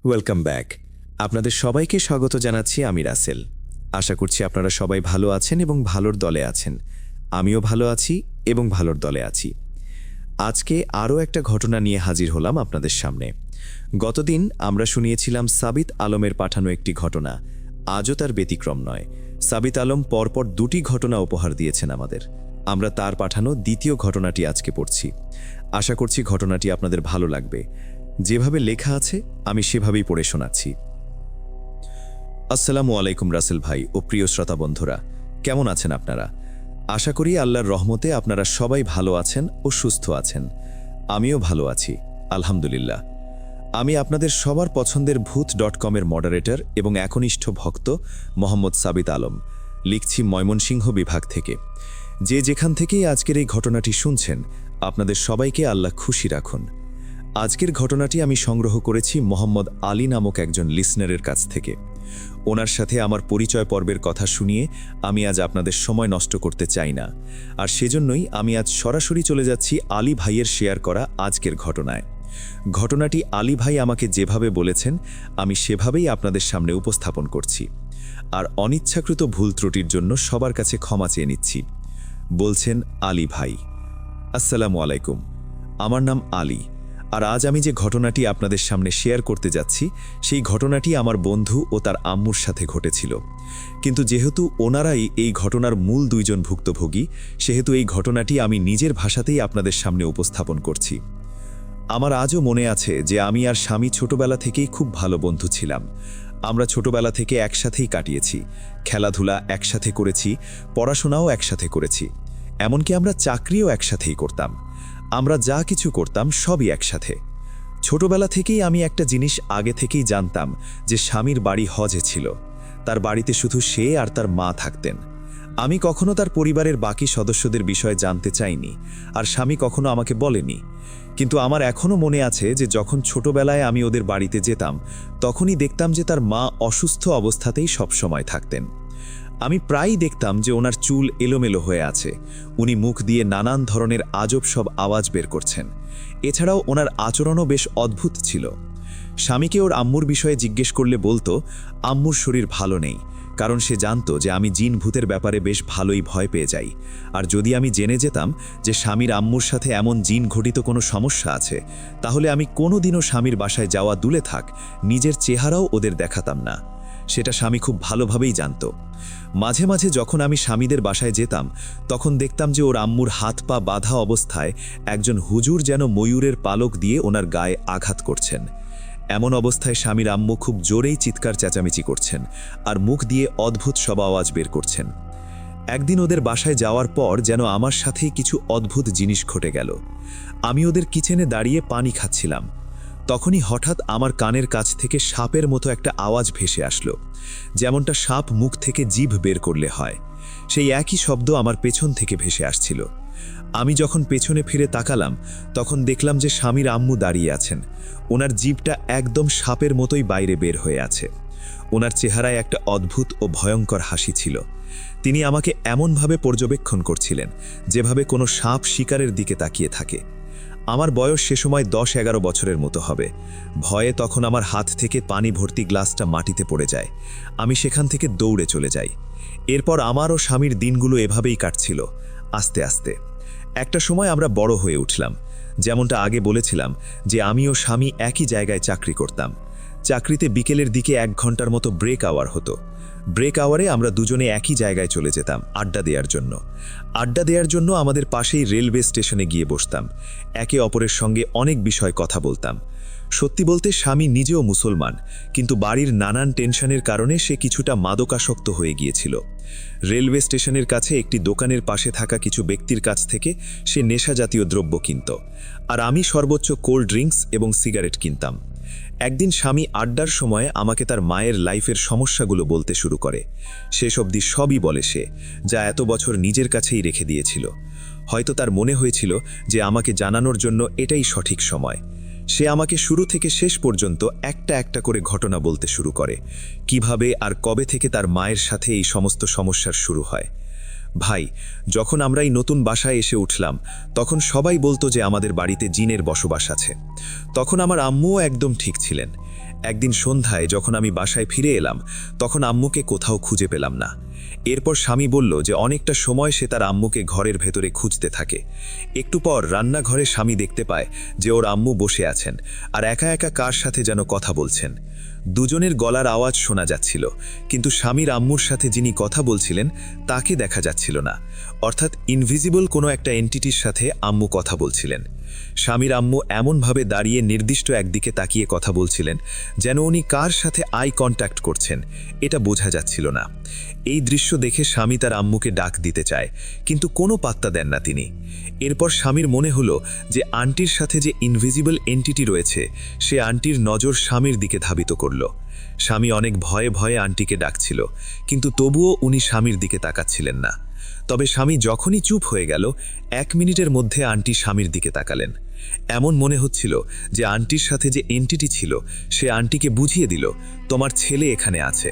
Welcome back. আপনাদের সবাইকে স্বাগত জানাচ্ছি আমি রাসেল। আশা করছি আপনারা সবাই ভালো আছেন এবং ভালোর দলে আছেন। আমিও ভালো আছি এবং ভালোর দলে আছি। আজকে আরও একটা ঘটনা নিয়ে হাজির হলাম আপনাদের সামনে। গতদিন আমরা শুনিয়েছিলাম সাবিত আলমের পাঠানো একটি ঘটনা। আজও তার ব্যতিক্রম নয়। সাবিত আলম পরপর দুটি ঘটনা উপহার দিয়েছেন আমাদের। আমরা তার পাঠানো দ্বিতীয় ঘটনাটি আজকে পড়ছি। আশা করছি ঘটনাটি আপনাদের ভালো লাগবে। যেভাবে লেখা আছে আমি সেভাবেই পড়ে শোনাচ্ছি। আসসালামু আলাইকুম রাসেল ভাই ও প্রিয় শ্রোতা বন্ধুরা, কেমন আছেন আপনারা? আশা করি আল্লাহর রহমতে আপনারা সবাই ভালো আছেন ও সুস্থ আছেন। আমিও ভালো আছি, আলহামদুলিল্লাহ। আমি আপনাদের সবার পছন্দের ভূত.com-এর মডারেটর এবং একনিষ্ঠ ভক্ত মোহাম্মদ সাবিত আলম। লিখছি ময়মনসিংহ বিভাগ থেকে। যে যেখান থেকেই আজকের এই ঘটনাটি শুনছেন, আপনাদের সবাইকে আল্লাহ খুশি রাখুন। আজকের ঘটনাটি আমি সংগ্রহ করেছি মোহাম্মদ আলী নামক একজন লিসনারের কাছ থেকে। ওনার সাথে আমার পরিচয় পর্বের কথা শুনিয়ে আমি আজ আপনাদের সময় নষ্ট করতে চাই না, আর সেজন্যই আমি আজ সরাসরি চলে যাচ্ছি আলী ভাইয়ের শেয়ার করা আজকের ঘটনায়। ঘটনাটি আলী ভাই আমাকে যেভাবে বলেছেন আমি সেভাবেই আপনাদের সামনে উপস্থাপন করছি, আর অনিচ্ছাকৃত ভুল ত্রুটির জন্য সবার কাছে ক্ষমা চেয়ে নিচ্ছি। বলছেন আলী ভাই। আসসালামু আলাইকুম, আমার নাম আলী, আর আজ আমি যে ঘটনাটি আপনাদের সামনে শেয়ার করতে যাচ্ছি সেই ঘটনাটি আমার বন্ধু ও তার আম্মুর সাথে ঘটেছিল। কিন্তু যেহেতু ওনারাই এই ঘটনার মূল দুইজন ভুক্তভোগী, সেহেতু এই ঘটনাটি আমি নিজের ভাষাতেই আপনাদের সামনে উপস্থাপন করছি। আমার আজও মনে আছে যে আমি আর স্বামী ছোটবেলা থেকেই খুব ভালো বন্ধু ছিলাম। আমরা ছোটবেলা থেকে একসাথেই কাটিয়েছি, খেলাধুলা একসাথে করেছি, পড়াশোনাও একসাথে করেছি, এমনকি আমরা চাকরিও একসাথেই করতাম। আমরা যা কিছু করতাম সবই একসাথে। ছোটবেলা থেকেই আমি একটা জিনিস আগে থেকেই জানতাম যে স্বামীর বাড়ি হজে ছিল। তার বাড়িতে শুধু সে আর তার মা থাকতেন। আমি কখনো তার পরিবারের বাকি সদস্যদের বিষয়ে জানতে চাইনি, আর স্বামী কখনো আমাকে বলেনি। কিন্তু আমার এখনও মনে আছে যে যখন ছোটবেলায় আমি ওদের বাড়িতে যেতাম, তখনই দেখতাম যে তার মা অসুস্থ অবস্থাতেই সবসময় থাকতেন। আমি প্রায়ই দেখতাম যে ওনার চুল এলোমেলো হয়ে আছে, উনি মুখ দিয়ে নানান ধরনের আজব সব আওয়াজ বের করছেন। এছাড়াও ওনার আচরণও বেশ অদ্ভুত ছিল। স্বামীকে ওর আম্মুর বিষয়ে জিজ্ঞেস করলে বলতো আম্মুর শরীর ভালো নেই, কারণ সে জানতো যে আমি জিন ভূতের ব্যাপারে বেশ ভালোই ভয় পেয়ে যাই। আর যদি আমি জেনে যেতাম যে স্বামীর আম্মুর সাথে এমন জিন ঘটিত কোনো সমস্যা আছে, তাহলে আমি কোনোদিনও স্বামীর বাসায় যাওয়া দূরে থাক, নিজের চেহারাও ওদের দেখাতাম না। সেটা স্বামী খুব ভালোভাবেই জানত। মাঝে মাঝে যখন আমি স্বামীদের বাসায় যেতাম, তখন দেখতাম যে ওর আম্মুর হাত পা বাঁধা অবস্থায় একজন হুজুর যেন ময়ূরের পালক দিয়ে ওনার গায়ে আঘাত করছেন। এমন অবস্থায় স্বামীর আম্মু খুব জোরেই চিৎকার চেঁচামেচি করছেন আর মুখ দিয়ে অদ্ভুত সব আওয়াজ বের করছেন। একদিন ওদের বাসায় যাওয়ার পর যেন আমার সাথেই কিছু অদ্ভুত জিনিস ঘটে গেল। আমি ওদের কিচেনে দাঁড়িয়ে পানি খাচ্ছিলাম। তখনই হঠাৎ আমার কানের কাছ থেকে সাপের মতো একটা আওয়াজ ভেসে আসলো, যেমনটা সাপ মুখ থেকে জিভ বের করলে হয়। সেই একই শব্দ আমার পেছন থেকে ভেসে আসছিল। আমি যখন পেছনে ফিরে তাকালাম, তখন দেখলাম যে স্বামীর আম্মু দাঁড়িয়ে আছেন। ওনার জিভটা একদম সাপের মতোই বাইরে বের হয়ে আছে। ওনার চেহারায় একটা অদ্ভুত ও ভয়ঙ্কর হাসি ছিল। তিনি আমাকে এমনভাবে পর্যবেক্ষণ করছিলেন যেভাবে কোনো সাপ শিকারের দিকে তাকিয়ে থাকে। আমার বয়স সে সময় 10-11 বছরের মতো হবে। ভয়ে তখন আমার হাত থেকে পানি ভর্তি গ্লাসটা মাটিতে পড়ে যায়। আমি সেখান থেকে দৌড়ে চলে যাই। এরপর আমার ও স্বামীর দিনগুলো এভাবেই কাটছিল, আস্তে আস্তে। একটা সময় আমরা বড় হয়ে উঠলাম। যেমনটা আগে বলেছিলাম যে আমি ও স্বামী একই জায়গায় চাকরি করতাম। চাকরিতে বিকেলের দিকে 1 ঘন্টার মতো ব্রেক আওয়ার হতো। ব্রেক আওয়ারে আমরা দুজনে একই জায়গায় চলে যেতাম আড্ডা দেওয়ার জন্য আমাদের পাশেই রেলওয়ে স্টেশনে গিয়ে বসতাম। একে অপরের সঙ্গে অনেক বিষয় কথা বলতাম। সত্যি বলতে স্বামী নিজেও মুসলমান, কিন্তু বাড়ির নানান টেনশনের কারণে সে কিছুটা মাদকাসক্ত হয়ে গিয়েছিল। রেলওয়ে স্টেশনের কাছে একটি দোকানের পাশে থাকা কিছু ব্যক্তির কাছ থেকে সে নেশা জাতীয় দ্রব্য কিনত, আর আমি সর্বোচ্চ কোল্ড ড্রিঙ্কস এবং সিগারেট কিনতাম। একদিন স্বামী আড্ডার সময় আমাকে তার মায়ের লাইফের সমস্যাগুলো বলতে শুরু করে। শেষ অবধি সবই বলে সে, যা এত বছর নিজের কাছেই রেখে দিয়েছিল। হয়তো তার মনে হয়েছিল যে আমাকে জানানোর জন্য এটাই সঠিক সময়। সে আমাকে শুরু থেকে শেষ পর্যন্ত একটা একটা করে ঘটনা বলতে শুরু করে, কিভাবে আর কবে থেকে তার মায়ের সাথে এই সমস্ত সমস্যার শুরু হয়। ভাই, যখন আমরা এই নতুন বাসায় এসে উঠলাম, তখন সবাই বলতো যে আমাদের বাড়িতে জিনের বসবাস আছে। তখন আমার আম্মুও একদম ঠিক ছিলেন। একদিন সন্ধ্যায় যখন আমি বাসায় ফিরে এলাম তখন আম্মুকে কোথাও খুঁজে পেলাম না। এরপর স্বামী বলল যে অনেকটা সময় সে তার আম্মুকে ঘরের ভেতরে খুঁজতে থাকে। একটু পর রান্নাঘরে স্বামী দেখতে পায় যে ওর আম্মু বসে আছেন আর একা একা কার সাথে যেন কথা বলছেন। দুজনের গলার আওয়াজ শোনা যাচ্ছিল, কিন্তু স্বামীর আম্মুর সাথে যিনি কথা বলছিলেন তাকে দেখা যাচ্ছিল না। অর্থাৎ ইনভিজিবল কোনো একটা এন্টিটির সাথে আম্মু কথা বলছিলেন। স্বামীর আম্মু এমনভাবে দাঁড়িয়ে নির্দিষ্ট একদিকে তাকিয়ে কথা বলছিলেন যেন উনি কার সাথে আই কন্ট্যাক্ট করছেন এটা বোঝা যাচ্ছিল না। এই দৃশ্য দেখে স্বামী তার আম্মুকে ডাক দিতে চায়, কিন্তু কোনো পাত্তা দেন না তিনি। এরপর স্বামীর মনে হলো যে আন্টির সাথে যে ইনভিজিবল এন্টিটি রয়েছে সে আন্টির নজর স্বামীর দিকে ধাবিত করল। স্বামী অনেক ভয়ে ভয়ে আন্টিকে ডাকছিল, কিন্তু তবুও উনি স্বামীর দিকে তাকাচ্ছিলেন না। তবে স্বামী যখনই চুপ হয়ে গেল 1 মিনিটের মধ্যে আন্টি স্বামীর দিকে তাকালেন। এমন মনে হচ্ছিল যে আন্টির সাথে যে এন্টিটি ছিল সে আন্টিকে বুঝিয়ে দিল, তোমার ছেলে এখানে আছে।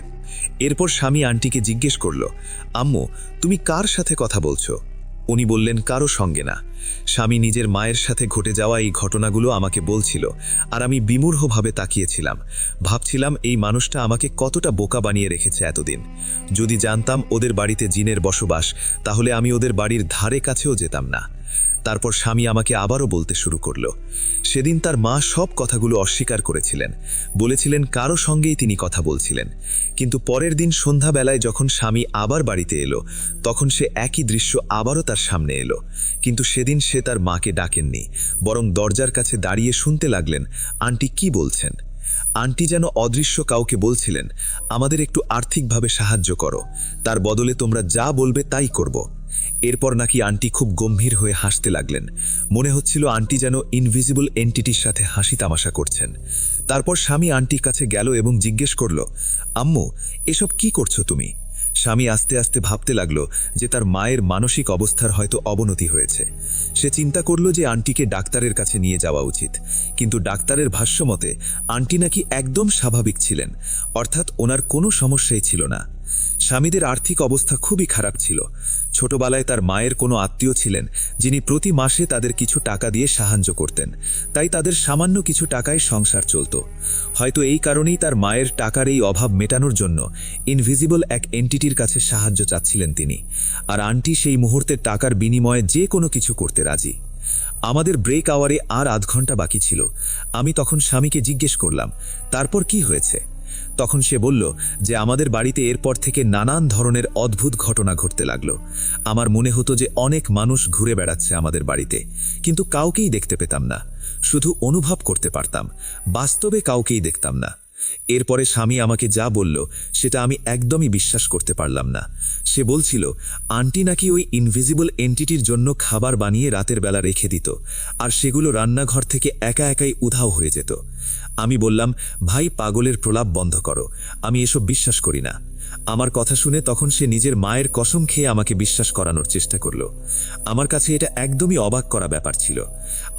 এরপর স্বামী আন্টিকে জিজ্ঞেস করল, আম্মু তুমি কার সাথে কথা বলছো? উনি বললেন, কারো সঙ্গে না। স্বামী নিজের মায়ের সাথে ঘটে যাওয়া এই ঘটনাগুলো আমাকে বলছিল, আর আমি বিমূঢ়ভাবে তাকিয়েছিলাম। ভাবছিলাম এই মানুষটা আমাকে কতটা বোকা বানিয়ে রেখেছে এতদিন। যদি জানতাম ওদের বাড়িতে জিনের বসবাস, তাহলে আমি ওদের বাড়ির ধারে কাছেও যেতাম না। তারপর স্বামী আমাকে আবারও বলতে শুরু করল। সেদিন তার মা সব কথাগুলো অস্বীকার করেছিলেন, বলেছিলেন কারো সঙ্গেই তিনি কথা বলছিলেন। কিন্তু পরের দিন সন্ধ্যাবেলায় যখন স্বামী আবার বাড়িতে এলো তখন সে একই দৃশ্য আবারও তার সামনে এলো। কিন্তু সেদিন সে তার মাকে ডাকেননি, বরং দরজার কাছে দাঁড়িয়ে শুনতে লাগলেন আন্টি কি বলছেন। আন্টি যেন অদৃশ্য কাউকে বলছিলেন, আমাদের একটু আর্থিকভাবে সাহায্য করো, তার বদলে তোমরা যা বলবে তাই করব। এরপর নাকি আন্টি খুব গম্ভীর হয়ে হাসতে লাগলেন। মনে হচ্ছিল আন্টি যেন ইনভিজিবল এন্টিটির সাথে হাসি তামাশা করছেন। তারপর স্বামী আন্টির কাছে গেল এবং জিজ্ঞেস করল, আম্মু এসব কি করছো তুমি? স্বামী আস্তে আস্তে ভাবতে লাগলো যে তার মায়ের মানসিক অবস্থার হয়তো অবনতি হয়েছে। সে চিন্তা করল যে আন্টিকে ডাক্তারের কাছে নিয়ে যাওয়া উচিত, কিন্তু ডাক্তারের ভাষ্যমতে আন্টি নাকি একদম স্বাভাবিক ছিলেন, অর্থাৎ ওনার কোনো সমস্যাই ছিল না। স্বামীদের আর্থিক অবস্থা খুবই খারাপ ছিল। ছোটবেলায় তার মায়ের কোনো আত্মীয় ছিলেন যিনি প্রতি মাসে তাদের কিছু টাকা দিয়ে সাহায্য করতেন, তাই তাদের সামান্য কিছু টাকায় সংসার চলত। হয়তো এই কারণেই তার মায়ের টাকার এই অভাব মেটানোর জন্য ইনভিজিবল এক এন্টিটির কাছে সাহায্য চাচ্ছিলেন তিনি, আর আন্টি সেই মুহূর্তের টাকার বিনিময়ে যে কোনো কিছু করতে রাজি। আমাদের ব্রেক আওয়ারে আর আধ ঘন্টা বাকি ছিল। আমি তখন স্বামীকে জিজ্ঞেস করলাম, তারপর কি হয়েছে? তখন সে বলল যে আমাদের বাড়িতে এরপর থেকে নানান ধরনের অদ্ভুত ঘটনা ঘটতে লাগলো। আমার মনে হতো যে অনেক মানুষ ঘুরে বেড়াচ্ছে আমাদের বাড়িতে, কিন্তু কাউকেই দেখতে পেতাম না, শুধু অনুভব করতে পারতাম, বাস্তবে কাউকেই দেখতাম না। এরপরে স্বামী আমাকে যা বলল সেটা আমি একদমই বিশ্বাস করতে পারলাম না। সে বলছিল আন্টি নাকি ওই ইনভিজিবল এন্টিটির জন্য খাবার বানিয়ে রাতের বেলা রেখে দিত, আর সেগুলো রান্নাঘর থেকে একা একাই উধাও হয়ে যেত। আমি বললাম, ভাই পাগলের প্রলাপ বন্ধ করো, আমি এসব বিশ্বাস করি না। আমার কথা শুনে তখন সে নিজের মায়ের কসম খেয়ে আমাকে বিশ্বাস করানোর চেষ্টা করল। আমার কাছে এটা একদমই অবাক করা ব্যাপার ছিল।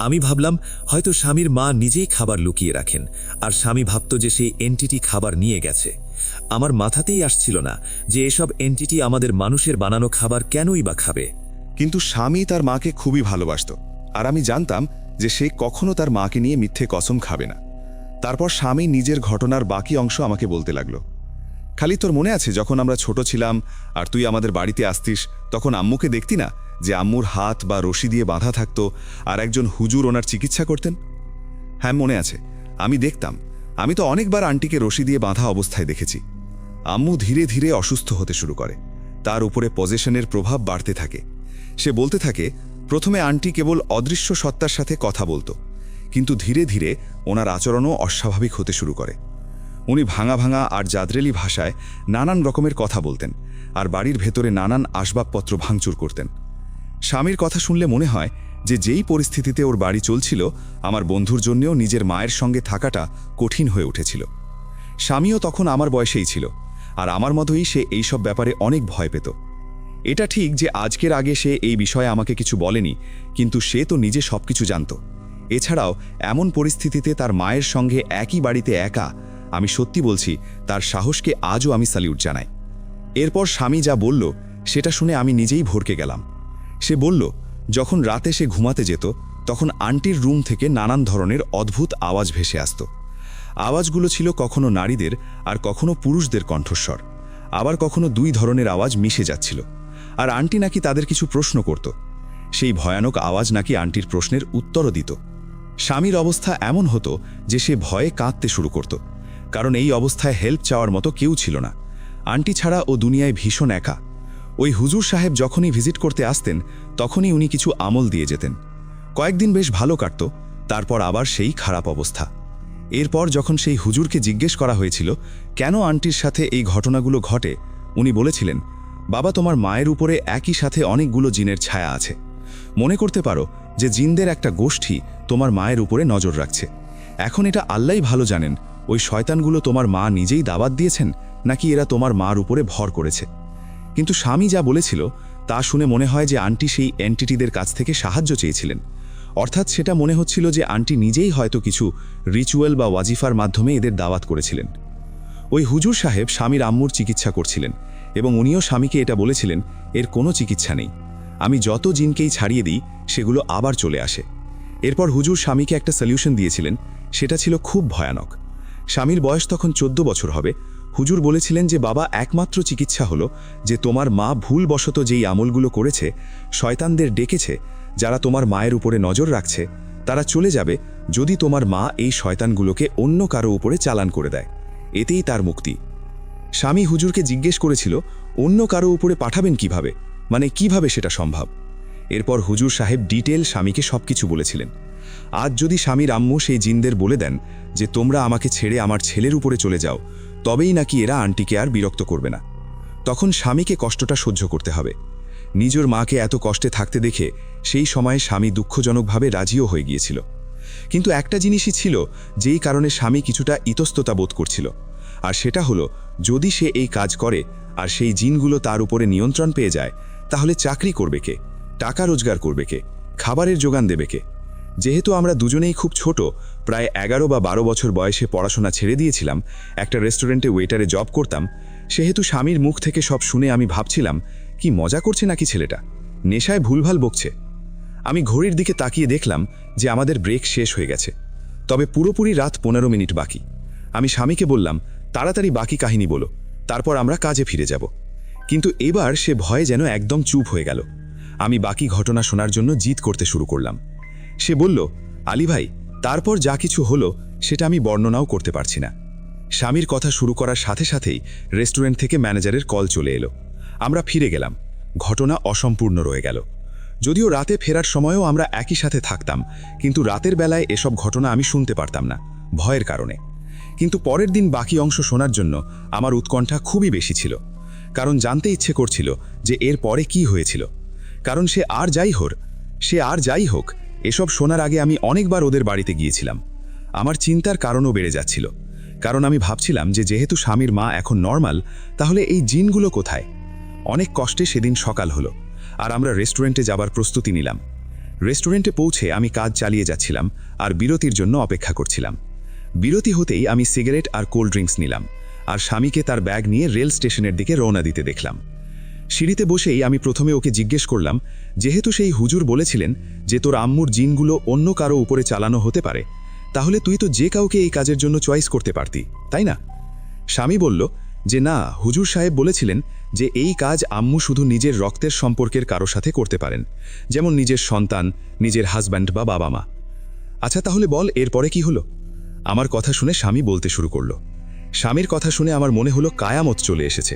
আমি ভাবলাম হয়তো স্বামীর মা নিজেই খাবার লুকিয়ে রাখেন, আর স্বামী ভাবত যে সেই এন্টিটি খাবার নিয়ে গেছে। আমার মাথাতেই আসছিল না যে এসব এন্টিটি আমাদের মানুষের বানানো খাবার কেনই বা খাবে। কিন্তু স্বামী তার মাকে খুবই ভালোবাসত, আর আমি জানতাম যে সে কখনো তার মাকে নিয়ে মিথ্যে কসম খাবে না। তারপর স্বামী নিজের ঘটনার বাকি অংশ আমাকে বলতে লাগলো। খালি তোর মনে আছে যখন আমরা ছোট ছিলাম আর তুই আমাদের বাড়িতে আসতিস, তখন আম্মুকে দেখতি না যে আম্মুর হাত বা রশি দিয়ে বাঁধা থাকতো আর একজন হুজুর ওনার চিকিৎসা করতেন? হ্যাঁ মনে আছে, আমি দেখতাম। আমি তো অনেকবার আন্টিকে রশি দিয়ে বাঁধা অবস্থায় দেখেছি। আম্মু ধীরে ধীরে অসুস্থ হতে শুরু করে, তার উপরে পজেশনের প্রভাব বাড়তে থাকে। সে বলতে থাকে প্রথমে আন্টি কেবল অদৃশ্য সত্তার সাথে কথা বলতো, কিন্তু ধীরে ধীরে ওনার আচরণও অস্বাভাবিক হতে শুরু করে। উনি ভাঙা ভাঙা আর জাদরেলি ভাষায় নানান রকমের কথা বলতেন, আর বাড়ির ভেতরে নানান আসবাবপত্র ভাঙচুর করতেন। স্বামীর কথা শুনলে মনে হয় যে যেই পরিস্থিতিতে ওর বাড়ি চলছিল, আমার বন্ধুর জন্যেও নিজের মায়ের সঙ্গে থাকাটা কঠিন হয়ে উঠেছিল। স্বামীও তখন আমার বয়সেই ছিল, আর আমার মতোই সে এইসব ব্যাপারে অনেক ভয় পেত। এটা ঠিক যে আজকের আগে সে এই বিষয়ে আমাকে কিছু বলেনি, কিন্তু সে তো নিজে সবকিছু জানত। এছাড়াও এমন পরিস্থিতিতে তার মায়ের সঙ্গে একই বাড়িতে একা, আমি সত্যি বলছি তার সাহসকে আজও আমি স্যালিউট জানাই। এরপর স্বামী যা বলল সেটা শুনে আমি নিজেই ভরকে গেলাম। সে বলল যখন রাতে সে ঘুমাতে যেত তখন আন্টির রুম থেকে নানান ধরনের অদ্ভুত আওয়াজ ভেসে আসত, আওয়াজগুলো ছিল কখনো নারীদের আর কখনো পুরুষদের কণ্ঠস্বর, আবার কখনো দুই ধরনের আওয়াজ মিশে যাচ্ছিল। আর আন্টি নাকি তাদের কিছু প্রশ্ন করত। সেই ভয়ানক আওয়াজ নাকি আন্টির প্রশ্নের উত্তরও দিত। স্বামীর অবস্থা এমন হতো যে সে ভয়ে কাঁদতে শুরু করত, কারণ এই অবস্থায় হেল্প চাওয়ার মতো কেউ ছিল না। আন্টি ছাড়া ও দুনিয়ায় ভীষণ একা। ওই হুজুর সাহেব যখনই ভিজিট করতে আসতেন তখনই উনি কিছু আমল দিয়ে যেতেন। কয়েকদিন বেশ ভালো কাটত, তারপর আবার সেই খারাপ অবস্থা। এরপর যখন সেই হুজুরকে জিজ্ঞেস করা হয়েছিল কেন আন্টির সাথে এই ঘটনাগুলো ঘটে, উনি বলেছিলেন, বাবা, তোমার মায়ের উপরে একই সাথে অনেকগুলো জিনের ছায়া আছে। মনে করতে পারো যে জিনদের একটা গোষ্ঠী তোমার মায়ের উপরে নজর রাখছে। এখন এটা আল্লাহই ভালো জানেন ওই শয়তানগুলো তোমার মা নিজেই দাওয়াত দিয়েছেন নাকি এরা তোমার মার উপরে ভর করেছে। কিন্তু স্বামী যা বলেছিল তা শুনে মনে হয় যে আন্টি সেই এন্টিটিদের কাছ থেকে সাহায্য চেয়েছিলেন। অর্থাৎ সেটা মনে হচ্ছিল যে আন্টি নিজেই হয়তো কিছু রিচুয়াল বা ওয়াজিফার মাধ্যমে এদের দাওয়াত করেছিলেন। ওই হুজুর সাহেব স্বামীর আম্মুর চিকিৎসা করছিলেন এবং উনিও স্বামীকে এটা বলেছিলেন, এর কোনো চিকিৎসা নেই, আমি যত জিনকেই ছাড়িয়ে দিই সেগুলো আবার চলে আসে। এরপর হুজুর স্বামীকে একটা সলিউশন দিয়েছিলেন, সেটা ছিল খুব ভয়ানক। স্বামীর বয়স তখন 14 বছর হবে। হুজুর বলেছিলেন যে বাবা, একমাত্র চিকিৎসা হলো যে তোমার মা ভুলবশত যেই আমলগুলো করেছে, শয়তানদের ডেকেছে যারা তোমার মায়ের উপরে নজর রাখছে, তারা চলে যাবে যদি তোমার মা এই শয়তানগুলোকে অন্য কারো উপরে চালান করে দেয়। এতেই তার মুক্তি। স্বামী হুজুরকে জিজ্ঞেস করেছিল অন্য কারো উপরে পাঠাবেন কিভাবে, মানে কিভাবে সেটা সম্ভব। এরপর হুজুর সাহেব ডিটেল স্বামীকে সবকিছু বলেছিলেন। আজ যদি স্বামীর আম্মু সেই জিনদের বলে দেন যে তোমরা আমাকে ছেড়ে আমার ছেলের উপরে চলে যাও, তবেই নাকি এরা আন্টিকে আর বিরক্ত করবে না। তখন স্বামীকে কষ্টটা সহ্য করতে হবে। নিজের মাকে এত কষ্টে থাকতে দেখে সেই সময়ে স্বামী দুঃখজনকভাবে রাজিও হয়ে গিয়েছিল। কিন্তু একটা জিনিসই ছিল যেই কারণে স্বামী কিছুটা ইতস্ততা বোধ করছিল, আর সেটা হলো যদি সে এই কাজ করে আর সেই জিনগুলো তার উপরে নিয়ন্ত্রণ পেয়ে যায়, তাহলে চাকরি করবে কে, টাকা রোজগার করবে কে, খাবারের যোগান দেবে কে। যেহেতু আমরা দুজনেই খুব ছোট, প্রায় 11 বা 12 বছর বয়সে পড়াশোনা ছেড়ে দিয়েছিলাম, একটা রেস্টুরেন্টে ওয়েটারে জব করতাম, সেহেতু স্বামীর মুখ থেকে সব শুনে আমি ভাবছিলাম, কি মজা করছে নাকি ছেলেটা, নেশায় ভুলভাল বকছে। আমি ঘড়ির দিকে তাকিয়ে দেখলাম যে আমাদের ব্রেক শেষ হয়ে গেছে, তবে পুরোপুরি রাত 15 মিনিট বাকি। আমি স্বামীকে বললাম, তাড়াতাড়ি বাকি কাহিনী বলো, তারপর আমরা কাজে ফিরে যাব। কিন্তু এবার সে ভয়ে যেন একদম চুপ হয়ে গেল। আমি বাকি ঘটনা শোনার জন্য জিদ করতে শুরু করলাম। সে বলল, আলী ভাই, তারপর যা কিছু হলো সেটা আমি বর্ণনাও করতে পারছি না। স্বামীর কথা শুরু করার সাথে সাথেই রেস্টুরেন্ট থেকে ম্যানেজারের কল চলে এলো। আমরা ফিরে গেলাম। ঘটনা অসম্পূর্ণ রয়ে গেল। যদিও রাতে ফেরার সময়ও আমরা একই সাথে থাকতাম, কিন্তু রাতের বেলায় এসব ঘটনা আমি শুনতে পারতাম না, ভয়ের কারণে। কিন্তু পরের দিন বাকি অংশ শোনার জন্য আমার উৎকণ্ঠা খুবই বেশি ছিল, কারণ জানতে ইচ্ছে করছিল যে এর পরে কি হয়েছিল। কারণ সে আর যাই হোক, এসব শোনার আগে আমি অনেকবার ওদের বাড়িতে গিয়েছিলাম। আমার চিন্তার কারণও বেড়ে যাচ্ছিল, কারণ আমি ভাবছিলাম যে যেহেতু স্বামীর মা এখন নর্মাল, তাহলে এই জিনগুলো কোথায়। অনেক কষ্টে সেদিন সকাল হলো, আর আমরা রেস্টুরেন্টে যাবার প্রস্তুতি নিলাম। রেস্টুরেন্টে পৌঁছে আমি কাজ চালিয়ে যাচ্ছিলাম আর বিরতির জন্য অপেক্ষা করছিলাম। বিরতি হতেই আমি সিগারেট আর কোল্ড ড্রিঙ্কস নিলাম, আর স্বামীকে তার ব্যাগ নিয়ে রেল স্টেশনের দিকে রওনা দিতে দেখলাম। সিঁড়িতে বসেই আমি প্রথমে ওকে জিজ্ঞেস করলাম, যেহেতু সেই হুজুর বলেছিলেন যে তোর আম্মুর জিনগুলো অন্য কারো উপরে চালানো হতে পারে, তাহলে তুই তো যে কাউকে এই কাজের জন্য চয়েস করতে পারতি, তাই না? স্বামী বলল যে না, হুজুর সাহেব বলেছিলেন যে এই কাজ আম্মু শুধু নিজের রক্তের সম্পর্কের কারো সাথে করতে পারেন, যেমন নিজের সন্তান, নিজের হাজব্যান্ড বা বাবা মা। আচ্ছা, তাহলে বল এরপরে কি হলো? আমার কথা শুনে স্বামী বলতে শুরু করলো। স্বামীর কথা শুনে আমার মনে হলো কায়ামত চলে এসেছে।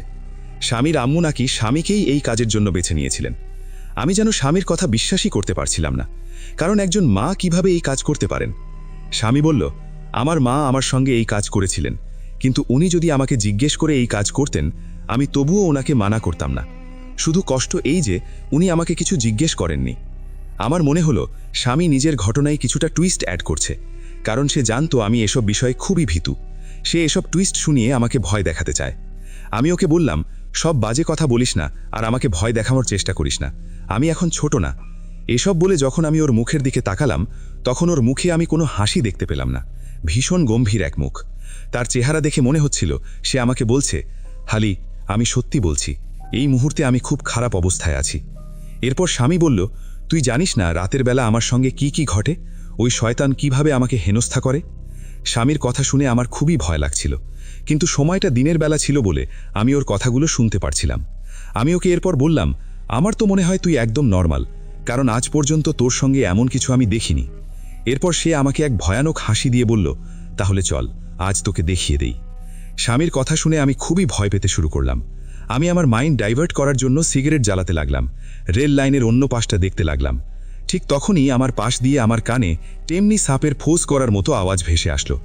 স্বামীর আম্মু নাকি স্বামীকেই এই কাজের জন্য বেছে নিয়েছিলেন। আমি যেন স্বামীর কথা বিশ্বাসই করতে পারছিলাম না, কারণ একজন মা কিভাবে এই কাজ করতে পারেন। স্বামী বলল, আমার মা আমার সঙ্গে এই কাজ করেছিলেন, কিন্তু উনি যদি আমাকে জিজ্ঞেস করে এই কাজ করতেন, আমি তবুও ওনাকে মানা করতাম না। শুধু কষ্ট এই যে উনি আমাকে কিছু জিজ্ঞেস করেননি। আমার মনে হলো স্বামী নিজের ঘটনায় কিছুটা টুইস্ট অ্যাড করছে, কারণ সে জানতো আমি এসব বিষয়ে খুবই ভীতু। সে এসব টুইস্ট শুনিয়ে আমাকে ভয় দেখাতে চায়। আমি ওকে বললাম, সব বাজে কথা বলিস না আর আমাকে ভয় দেখানোর চেষ্টা করিস না, আমি এখন ছোট না। এসব বলে যখন আমি ওর মুখের দিকে তাকালাম, তখন ওর মুখে আমি কোনো হাসি দেখতে পেলাম না, ভীষণ গম্ভীর এক মুখ। তার চেহারা দেখে মনে হচ্ছিল সে আমাকে বলছে, হালি, আমি সত্যি বলছি, এই মুহূর্তে আমি খুব খারাপ অবস্থায় আছি। এরপর স্বামী বলল, তুই জানিস না রাতের বেলা আমার সঙ্গে কি কি ঘটে, ওই শয়তান কিভাবে আমাকে হেনস্থা করে। স্বামীর কথা শুনে আমার খুবই ভয় লাগছিল, কিন্তু সময়টা দিনের বেলা ছিল বলে আমি ওর কথাগুলো শুনতে পারছিলাম। আমি ওকে এরপর বললাম, আমার তো মনে হয় তুই একদম নর্মাল, কারণ আজ পর্যন্ত তোর সঙ্গে এমন কিছু আমি দেখিনি। এরপর সে আমাকে এক ভয়ানক হাসি দিয়ে বলল, তাহলে চল, আজ তোকে দেখিয়ে দেই। স্বামীর কথা শুনে আমি খুবই ভয় পেতে শুরু করলাম। আমি আমার মাইন্ড ডাইভার্ট করার জন্য সিগারেট জ্বালাতে লাগলাম, রেল লাইনের অন্য পাশটা দেখতে লাগলাম। ঠিক তখনই আমার পাশ দিয়ে আমার কানে তেমনি সাপের ফোঁস করার মতো আওয়াজ ভেসে আসলো,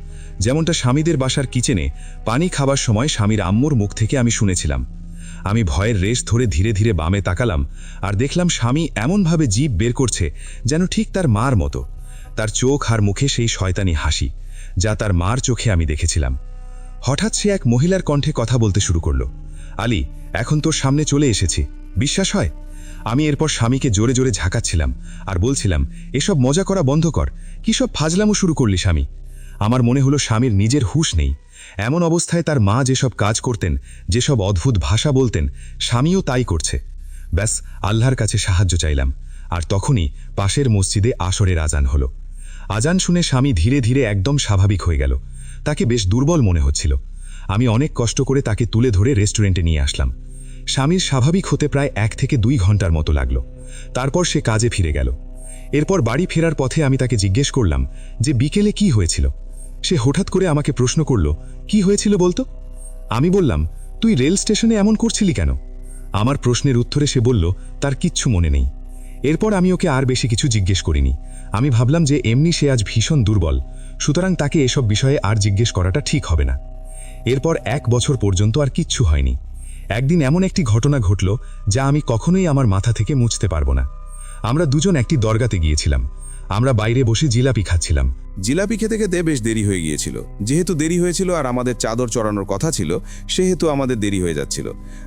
যেমনটা স্বামীদের বাসার কিচেনে পানি খাবার সময় স্বামীর আম্মুর মুখ থেকে আমি শুনেছিলাম। আমি ভয়ের রেশ ধরে ধীরে ধীরে বামে তাকালাম, আর দেখলাম স্বামী এমনভাবে জিভ বের করছে যেন ঠিক তার মার মতো। তার চোখ আর মুখে সেই শয়তানি হাসি, যা তার মার চোখে আমি দেখেছিলাম। হঠাৎ সে এক মহিলার কণ্ঠে কথা বলতে শুরু করলো, আলী, এখন তোর সামনে চলে এসেছি, বিশ্বাস হয়? আমি এরপর স্বামীকে জোরে জোরে ঝাঁকাচ্ছিলাম আর বলছিলাম, এসব মজা করা বন্ধ কর, কী সব ফাজলামো শুরু করলি স্বামী? আমার মনে হলো স্বামীর নিজের হুঁশ নেই। এমন অবস্থায় তার মা যেসব কাজ করতেন, যেসব অদ্ভুত ভাষা বলতেন, স্বামীও তাই করছে। ব্যাস, আল্লাহর কাছে সাহায্য চাইলাম। আর তখনই পাশের মসজিদে আসরের আজান হলো। আজান শুনে স্বামী ধীরে ধীরে একদম স্বাভাবিক হয়ে গেল। তাকে বেশ দুর্বল মনে হচ্ছিল। আমি অনেক কষ্ট করে তাকে তুলে ধরে রেস্টুরেন্টে নিয়ে আসলাম। স্বামীর স্বাভাবিক হতে প্রায় 1 থেকে 2 ঘন্টার মতো লাগলো। তারপর সে কাজে ফিরে গেল। এরপর বাড়ি ফেরার পথে আমি তাকে জিজ্ঞেস করলাম যে বিকেলে কি হয়েছিল। সে হঠাৎ করে আমাকে প্রশ্ন করল, কি হয়েছিল বলতো? আমি বললাম, তুই রেল স্টেশনে এমন করছিলি কেন? আমার প্রশ্নের উত্তরে সে বলল, তার কিচ্ছু মনে নেই। এরপর আমি ওকে আর বেশি কিছু জিজ্ঞেস করিনি। আমি ভাবলাম যে এমনি সে আজ ভীষণ দুর্বল, সুতরাং তাকে এসব বিষয়ে আর জিজ্ঞেস করাটা ঠিক হবে না। এরপর 1 বছর পর্যন্ত আর কিচ্ছু হয়নি। একদিন এমন একটি ঘটনা ঘটল যা আমি কখনোই আমার মাথা থেকে মুছতে পারবো না। আমরা দুজন একটি দরগাতে গিয়েছিলাম। আমরা বাইরে বসে জিলাপি খাচ্ছিলাম। জিলাপি খেতে খেতে বেশ দেরি হয়ে গিয়েছিল। যেহেতু দেরি হয়েছিল আর আমাদের চাদর চড়ানোর কথা ছিল, সেহেতু আমাদের দেরি হয়ে যাচ্ছিল।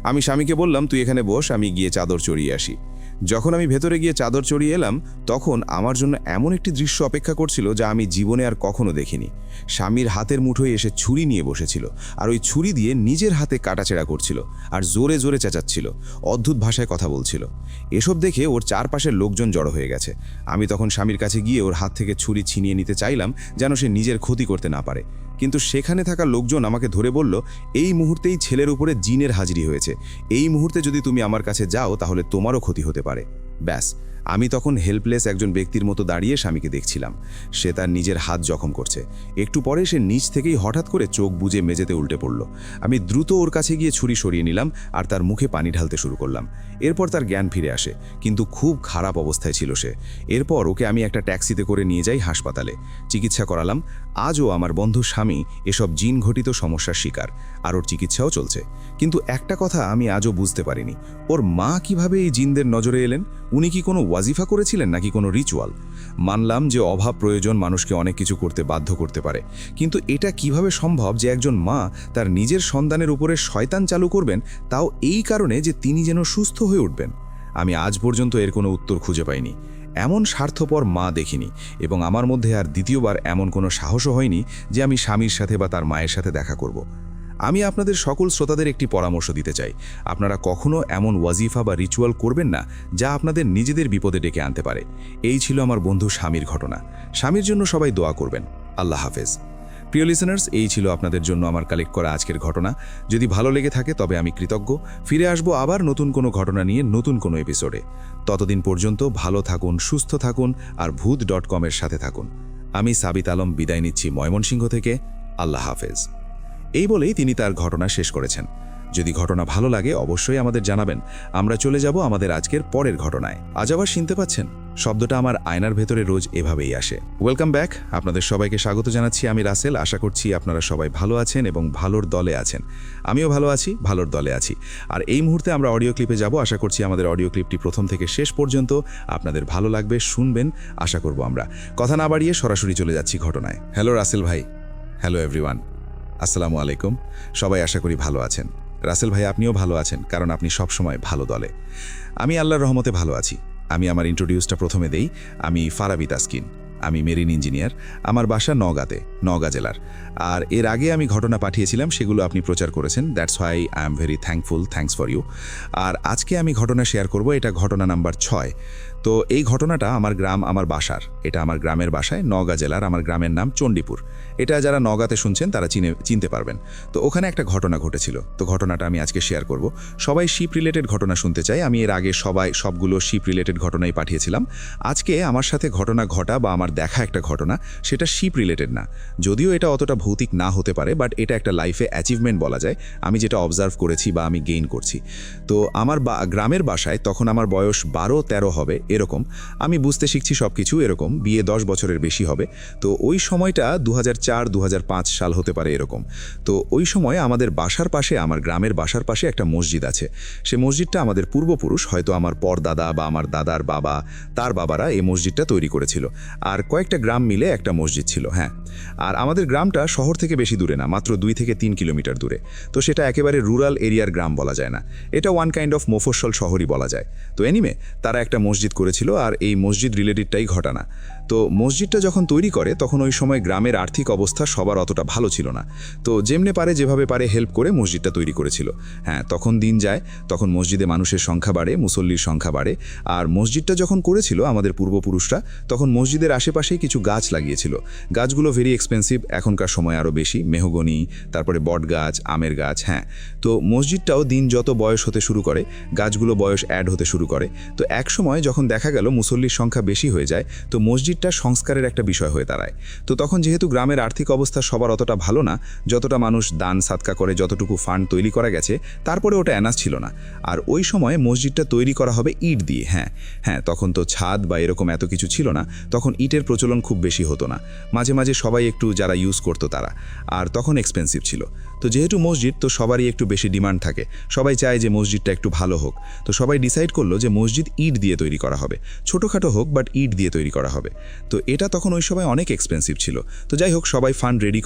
আমি স্বামীকে বললাম, তুই এখানে বস, আমি গিয়ে চাদর চড়িয়ে আসি। যখন আমি ভেতরে গিয়ে চাদর চড়িয়ে এলাম, তখন আমার জন্য এমন একটি দৃশ্য অপেক্ষা করছিল যা আমি জীবনে আর কখনো দেখিনি। স্বামীর হাতের মুঠোয় এসে ছুরি নিয়ে বসেছিল, আর ওই ছুরি দিয়ে নিজের হাতে কাটাছেড়া করছিল, আর জোরে জোরে চেঁচাচ্ছিল, অদ্ভুত ভাষায় কথা বলছিল। এসব দেখে ওর চারপাশের লোকজন জড়ো হয়ে গেছে। আমি তখন স্বামীর কাছে গিয়ে ওর হাত থেকে ছুরি ছিনিয়ে নিতে চাইলাম, যেন সে নিজের ক্ষতি করতে না পারে। কিন্তু সেখানে থাকা লোকজন আমাকে ধরে বলল, এই মুহূর্তেই ছেলের উপরে জিনের হাজিরি হয়েছে। এই মুহূর্তে যদি তুমি আমার কাছে যাও তাহলে তোমারও ক্ষতি হতে পারে। ব্যাস, আমি তখন হেল্পলেস একজন ব্যক্তির মতো দাঁড়িয়ে স্বামীকে দেখছিলাম। সে তার নিজের হাত জখম করছে। একটু পরে সে নিচ থেকেই হঠাৎ করে চোখ বুজে মেঝেতে উল্টে পড়ল। আমি দ্রুত ওর কাছে গিয়ে ছুরি সরিয়ে নিলাম আর তার মুখে পানি ঢালতে শুরু করলাম। এরপর তার জ্ঞান ফিরে আসে, কিন্তু খুব খারাপ অবস্থায় ছিল সে। এরপর ওকে আমি একটা ট্যাক্সিতে করে নিয়ে যাই হাসপাতালে, চিকিৎসা করালাম। আজও আমার বন্ধু স্বামী এসব জিন ঘটিত সমস্যার শিকার, আর ওর চিকিৎসাও চলছে। কিন্তু একটা কথা আমি আজও বুঝতে পারিনি, ওর মা কিভাবে এই জিনদের নজরে এলেন? উনি কি কোনো ওয়াজিফা করেছিলেন নাকি কোনো রিচুয়াল? মানলাম যে অভাব প্রয়োজন মানুষকে অনেক কিছু করতে বাধ্য করতে পারে, কিন্তু এটা কিভাবে সম্ভব যে একজন মা তার নিজের সন্তানের উপরে শয়তান চালু করবেন, তাও এই কারণে যে তিনি যেন সুস্থ হয়ে উঠবেন? আমি আজ পর্যন্ত এর কোনো উত্তর খুঁজে পাইনি। এমন স্বার্থপর মা দেখিনি, এবং আমার মধ্যে আর দ্বিতীয়বার এমন কোনো সাহসও হয়নি যে আমি স্বামীর সাথে বা তার মায়ের সাথে দেখা করব। আমি আপনাদের সকল শ্রোতাদের একটি পরামর্শ দিতে চাই, আপনারা কখনো এমন ওয়াজিফা বা রিচুয়াল করবেন না যা আপনাদের নিজেদের বিপদে ডেকে আনতে পারে। এই ছিল আমার বন্ধু স্বামীর ঘটনা। স্বামীর জন্য সবাই দোয়া করবেন। আল্লাহ হাফেজ। প্রিয় লিসেনার্স, এই ছিল আপনাদের জন্য আমার কালেক্ট করা আজকের ঘটনা। যদি ভালো লেগে থাকে তবে আমি কৃতজ্ঞ। ফিরে আসবো আবার নতুন কোনো ঘটনা নিয়ে নতুন কোনো এপিসোডে। ততদিন পর্যন্ত ভালো থাকুন, সুস্থ থাকুন, আর ভূত.com-এর সাথে থাকুন। আমি সাবিত আলম বিদায় নিচ্ছি ময়মনসিংহ থেকে। আল্লাহ হাফেজ। এই বলেই তিনি তার ঘটনা শেষ করেছেন। যদি ঘটনা ভালো লাগে অবশ্যই আমাদের জানাবেন। আমরা চলে যাব আমাদের আজকের পরের ঘটনায়। আজ আবার শুনতে পাচ্ছেন? শব্দটা আমার আয়নার ভেতরে রোজ এভাবেই আসে। Welcome back. আপনাদের সবাইকে স্বাগত জানাচ্ছি। আমি রাসেল। আশা করছি আপনারা সবাই ভালো আছেন এবং ভালোর দলে আছেন। আমিও ভালো আছি, ভালোর দলে আছি। আর এই মুহূর্তে আমরা অডিও ক্লিপে যাব। আশা করছি আমাদের অডিও ক্লিপটি প্রথম থেকে শেষ পর্যন্ত আপনাদের ভালো লাগবে, শুনবেন আশা করব আমরা। কথা না বাড়িয়ে সরাসরি চলে যাচ্ছি ঘটনায়। হ্যালো রাসেল ভাই। Hello everyone. আসসালামু আলাইকুম। সবাই আশা করি ভালো আছেন। রাসেল ভাই, আপনিও ভালো আছেন, কারণ আপনি সবসময় ভালো দলে। আমি আল্লাহর রহমতে ভালো আছি। আমি আমার ইন্ট্রোডিউসটা প্রথমে দেই। আমি ফারাবি তাসকিন। আমি মেরিন ইঞ্জিনিয়ার। আমার বাসা নওগাঁতে, নওগাঁ জেলার। আর এর আগে আমি ঘটনা পাঠিয়েছিলাম, সেগুলো আপনি প্রচার করেছেন। That's why I am very thankful. Thanks for you. আর আজকে আমি ঘটনা শেয়ার করব, এটা ঘটনা নাম্বার 6। তো এই ঘটনাটা আমার গ্রাম, আমার বাসার, এটা আমার গ্রামের বাসায়, নওগাঁ জেলার, আমার গ্রামের নাম চণ্ডীপুর। এটা যারা নওগাঁতে শুনছেন তারা চিনতে পারবেন। তো ওখানে একটা ঘটনা ঘটেছিল, তো ঘটনাটা আমি আজকে শেয়ার করব। সবাই শিপ রিলেটেড ঘটনা শুনতে চাই, আমি এর আগে সবগুলো শিপ রিলেটেড ঘটনাই পাঠিয়েছিলাম। আজকে আমার সাথে ঘটনা ঘটা বা আমার দেখা একটা ঘটনা, সেটা শিপ রিলেটেড না, যদিও এটা অতটা ভৌতিক না হতে পারে, বাট এটা একটা লাইফে অ্যাচিভমেন্ট বলা যায়, আমি যেটা অবজার্ভ করেছি বা আমি গেইন করছি। তো আমার গ্রামের বাসায় তখন আমার বয়স 12-13 হবে এরকম, আমি বুঝতে শিখছি সব কিছু এরকম, বিয়ে 10 বছরের বেশি হবে। তো ওই সময়টা 2004-2005 সাল হতে পারে এরকম। তো ওই সময় আমাদের বাসার পাশে, আমার গ্রামের বাসার পাশে একটা মসজিদ আছে। সে মসজিদটা আমাদের পূর্বপুরুষ, হয়তো আমার পরদাদা বা আমার দাদার বাবা, তার বাবারা এই মসজিদটা তৈরি করেছিল। আর কয়েকটা গ্রাম মিলে একটা মসজিদ ছিল। হ্যাঁ, আর আমাদের গ্রামটা শহর থেকে বেশি দূরে না, মাত্র 2 থেকে 3 কিলোমিটার দূরে। তো সেটা একেবারে রুরাল এরিয়ার গ্রাম বলা যায় না, এটা ওয়ান কাইন্ড অফ মফস্বল শহরই বলা যায়। তো এনিমে তারা একটা মসজিদ করেছিল, আর এই মসজিদ রিলেটেডটাই ঘটনা। তো মসজিদটা যখন তৈরি করে তখন ওই সময় গ্রামের আর্থিক অবস্থা সবার অতটা ভালো ছিল না। তো যেমনে পারে যেভাবে পারে হেল্প করে মসজিদটা তৈরি করেছিল। হ্যাঁ, তখন দিন যায়, তখন মসজিদে মানুষের সংখ্যা বাড়ে, মুসল্লির সংখ্যা বাড়ে। আর মসজিদটা যখন করেছিল আমাদের পূর্বপুরুষরা, তখন মসজিদের আশেপাশেই কিছু গাছ লাগিয়েছিল। গাছগুলো ভেরি এক্সপেন্সিভ, এখনকার সময় আরও বেশি, মেহগনি, তারপরে বট গাছ, আমের গাছ। হ্যাঁ, তো মসজিদটাও দিন যত বয়স হতে শুরু করে, গাছগুলো বয়স অ্যাড হতে শুরু করে। তো এক সময় যখন দেখা গেল মুসল্লির সংখ্যা বেশি হয়ে যায়, তো মসজিদটা সংস্কারের একটা বিষয় হয়ে দাঁড়ায়। তো তখন যেহেতু গ্রামের আর্থিক অবস্থা সবার অতটা ভালো না, যতটা মানুষ দান সাদকা করে যতটুকু ফান্ড তৈরি করা গেছে, তারপরে ওটা এনাফ ছিল না। আর ওই সময় মসজিদটা তৈরি করা হবে ইট দিয়ে। হ্যাঁ, তখন তো ছাদ বা এরকম এত কিছু ছিল না, তখন ইটের প্রচলন খুব বেশি হতো না, মাঝে মাঝে সবাই একটু যারা ইউজ করতো তারা, আর তখন এক্সপেন্সিভ ছিল। তো যেহেতু মসজিদ, তো সবারই একটু বেশি ডিমান্ড থাকে, সবাই চায় যে মসজিদটা একটু ভালো হোক। তো সবাই ডিসাইড করলো যে মসজিদ ইট দিয়ে তৈরি করা হবে, ছোটোখাটো হোক বাট ইট দিয়ে তৈরি করা হবে। তো এটা তখন ওই সময় অনেক এক্সপেন্সিভ ছিল। তো যাই হোক, সবাই ফান্ড রেডি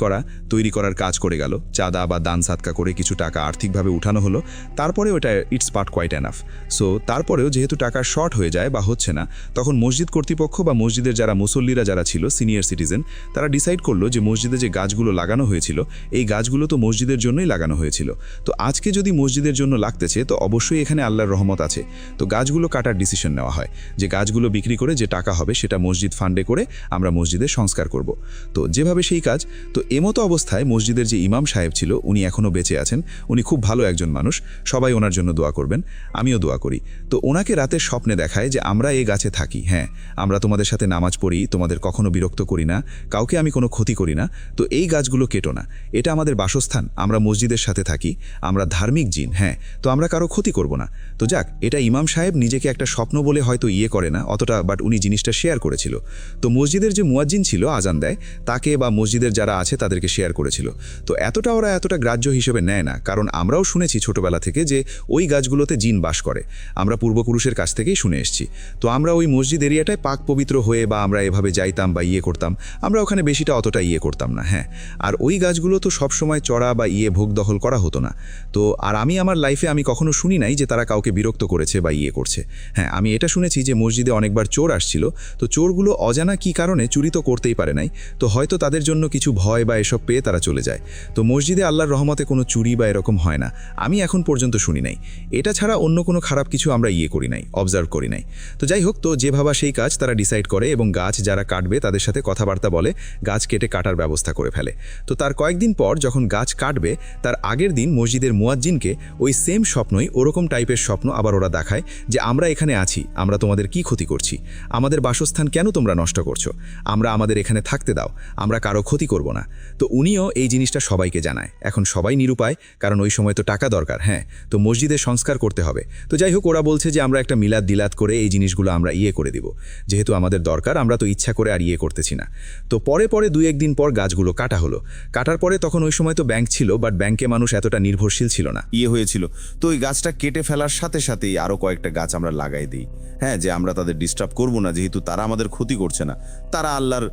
তৈরি করার কাজ করে গেল, চাঁদা বা দান সাদকা করে কিছু টাকা আর্থিকভাবে উঠানো হলো। তারপরে ওটা it's part quite enough. So তারপরেও যেহেতু টাকা শর্ট হয়ে যায় বা হচ্ছে না, তখন মসজিদ কর্তৃপক্ষ বা মসজিদের যারা মুসল্লিরা যারা ছিল, সিনিয়র সিটিজেন, তারা ডিসাইড করলো যে মসজিদে যে গাছগুলো লাগানো হয়েছিল, এই গাছগুলো তো মসজিদের জন্যই লাগানো হয়েছিল। তো আজকে যদি মসজিদের জন্য লাগতেছে, তো অবশ্যই এখানে আল্লাহর রহমত আছে। তো গাছগুলো কাটার ডিসিশন নেওয়া হয় যে গাছগুলো বিক্রি করে যে টাকা হবে সেটা মসজিদ ফান্ডে করে আমরা মসজিদের সংস্কার করব। তো যেভাবে সেই কাজ। তো এমতো অবস্থায় মসজিদের যে ইমাম সাহেব ছিল, উনি এখনও বেঁচে আছেন, উনি খুব ভালো একজন মানুষ, সবাই ওনার জন্য দোয়া করবেন, আমিও দোয়া করি। তো ওনাকে রাতের স্বপ্নে দেখায় যে আমরা এই গাছে থাকি, হ্যাঁ, আমরা তোমাদের সাথে নামাজ পড়ি, তোমাদের কখনো বিরক্ত করি না, কাউকে আমি কোনো ক্ষতি করি না, তো এই গাছগুলো কেটো না, এটা আমাদের বাসস্থান, আমরা মসজিদের সাথে থাকি, আমরা ধার্মিক জিন, হ্যাঁ, তো আমরা কারো ক্ষতি করব না। তো যাক, এটা ইমাম সাহেব নিজেকে একটা স্বপ্ন বলে হয়তো করে না অতটা, বাট উনি জিনিসটা শেয়ার করেছিল। তো মসজিদের যে মুয়াজ্জিন ছিল আজান দেয়, তাকে বা মসজিদের যারা আছে তাদেরকে শেয়ার করেছিল। তো ওরা এতটা গ্রাহ্য হিসেবে নেয় না, কারণ আমরাও শুনেছি ছোটবেলা থেকে যে ওই গাছগুলোতে জিন বাস করে, আমরা পূর্বপুরুষের কাছ থেকেই শুনে এসেছি। তো আমরা ওই মসজিদ এরিয়াটায় পাক পবিত্র হয়ে বা আমরা এভাবে যাইতাম বা করতাম, আমরা ওখানে বেশিটা অতটা করতাম না। হ্যাঁ, আর ওই গাছগুলো তো সবসময় চড়া বা ভোগ দখল করা হতো না। তো আর আমি আমার লাইফে আমি কখনো শুনি নাই যে তারা কাউকে বিরক্ত করেছে বা করছে। হ্যাঁ, আমি এটা শুনেছি যে মসজিদে অনেকবার চোর আসছিল, তো চোরগুলো অজানা কি কারণে চুরি তো করতেই পারে নাই, তো হয়তো তাদের জন্য কিছু ভয় বা এসব পেয়ে তারা চলে যায়। তো মসজিদে আল্লাহর রহমতে কোনো চুরি বা এরকম হয় না, আমি এখন পর্যন্ত শুনি নাই। এটা ছাড়া অন্য কোনো খারাপ কিছু আমরা করি নাই, অবজার্ভ করি নাই। তো যাই হোক, তো যে ভাবা সেই কাজ তারা ডিসাইড করে এবং গাছ যারা কাটবে তাদের সাথে কথাবার্তা বলে, গাছ কেটে কাটার ব্যবস্থা করে ফেলে। তো তার কয়েকদিন পর যখন গাছ কাটবে, তার আগের দিন মসজিদের মুয়াজ্জিনকে ওই সেম স্বপ্নই, ওরকম টাইপের স্বপ্ন আবার ওরা দেখায় যে আমরা এখানে আছি, আমরা তোমাদের কি ক্ষতি করছি, আমাদের বাসস্থান কেন তোমরা নষ্ট করছো, আমরা আমাদের এখানে থাকতে দাও, আমরা কারো ক্ষতি করব না। তো উনিও এই জিনিসটা সবাইকে জানায়। এখন সবাই নিরুপায়, কারণ ওই সময় তো টাকা দরকার। হ্যাঁ, তো মসজিদের সংস্কার করতে হবে। তো যাই হোক, ওরা বলছে যে আমরা একটা মিলাদ দিলাত করে এই জিনিসগুলো আমরা করে দিব, যেহেতু আমাদের দরকার, আমরা তো ইচ্ছা করে আর করতেছি না। তো পরে 2-1 দিন পর গাছগুলো কাটা হলো। কাটার পরে তখন ওই সময় তো ব্যাংক ছিল, বাট ব্যাংকে মানুষ এতটা নির্ভরশীল ছিল না। হয়েছিল। তো ওই গাছটা কেটে ফেলার সাথে সাথেই আরও কয়েকটা গাছ আমরা লাগাই দিই, হ্যাঁ, যে আমরা তাদের ডিস্টার্ব করব না, যেহেতু তারা আমাদের ক্ষতি করছে না, তারা আল্লাহর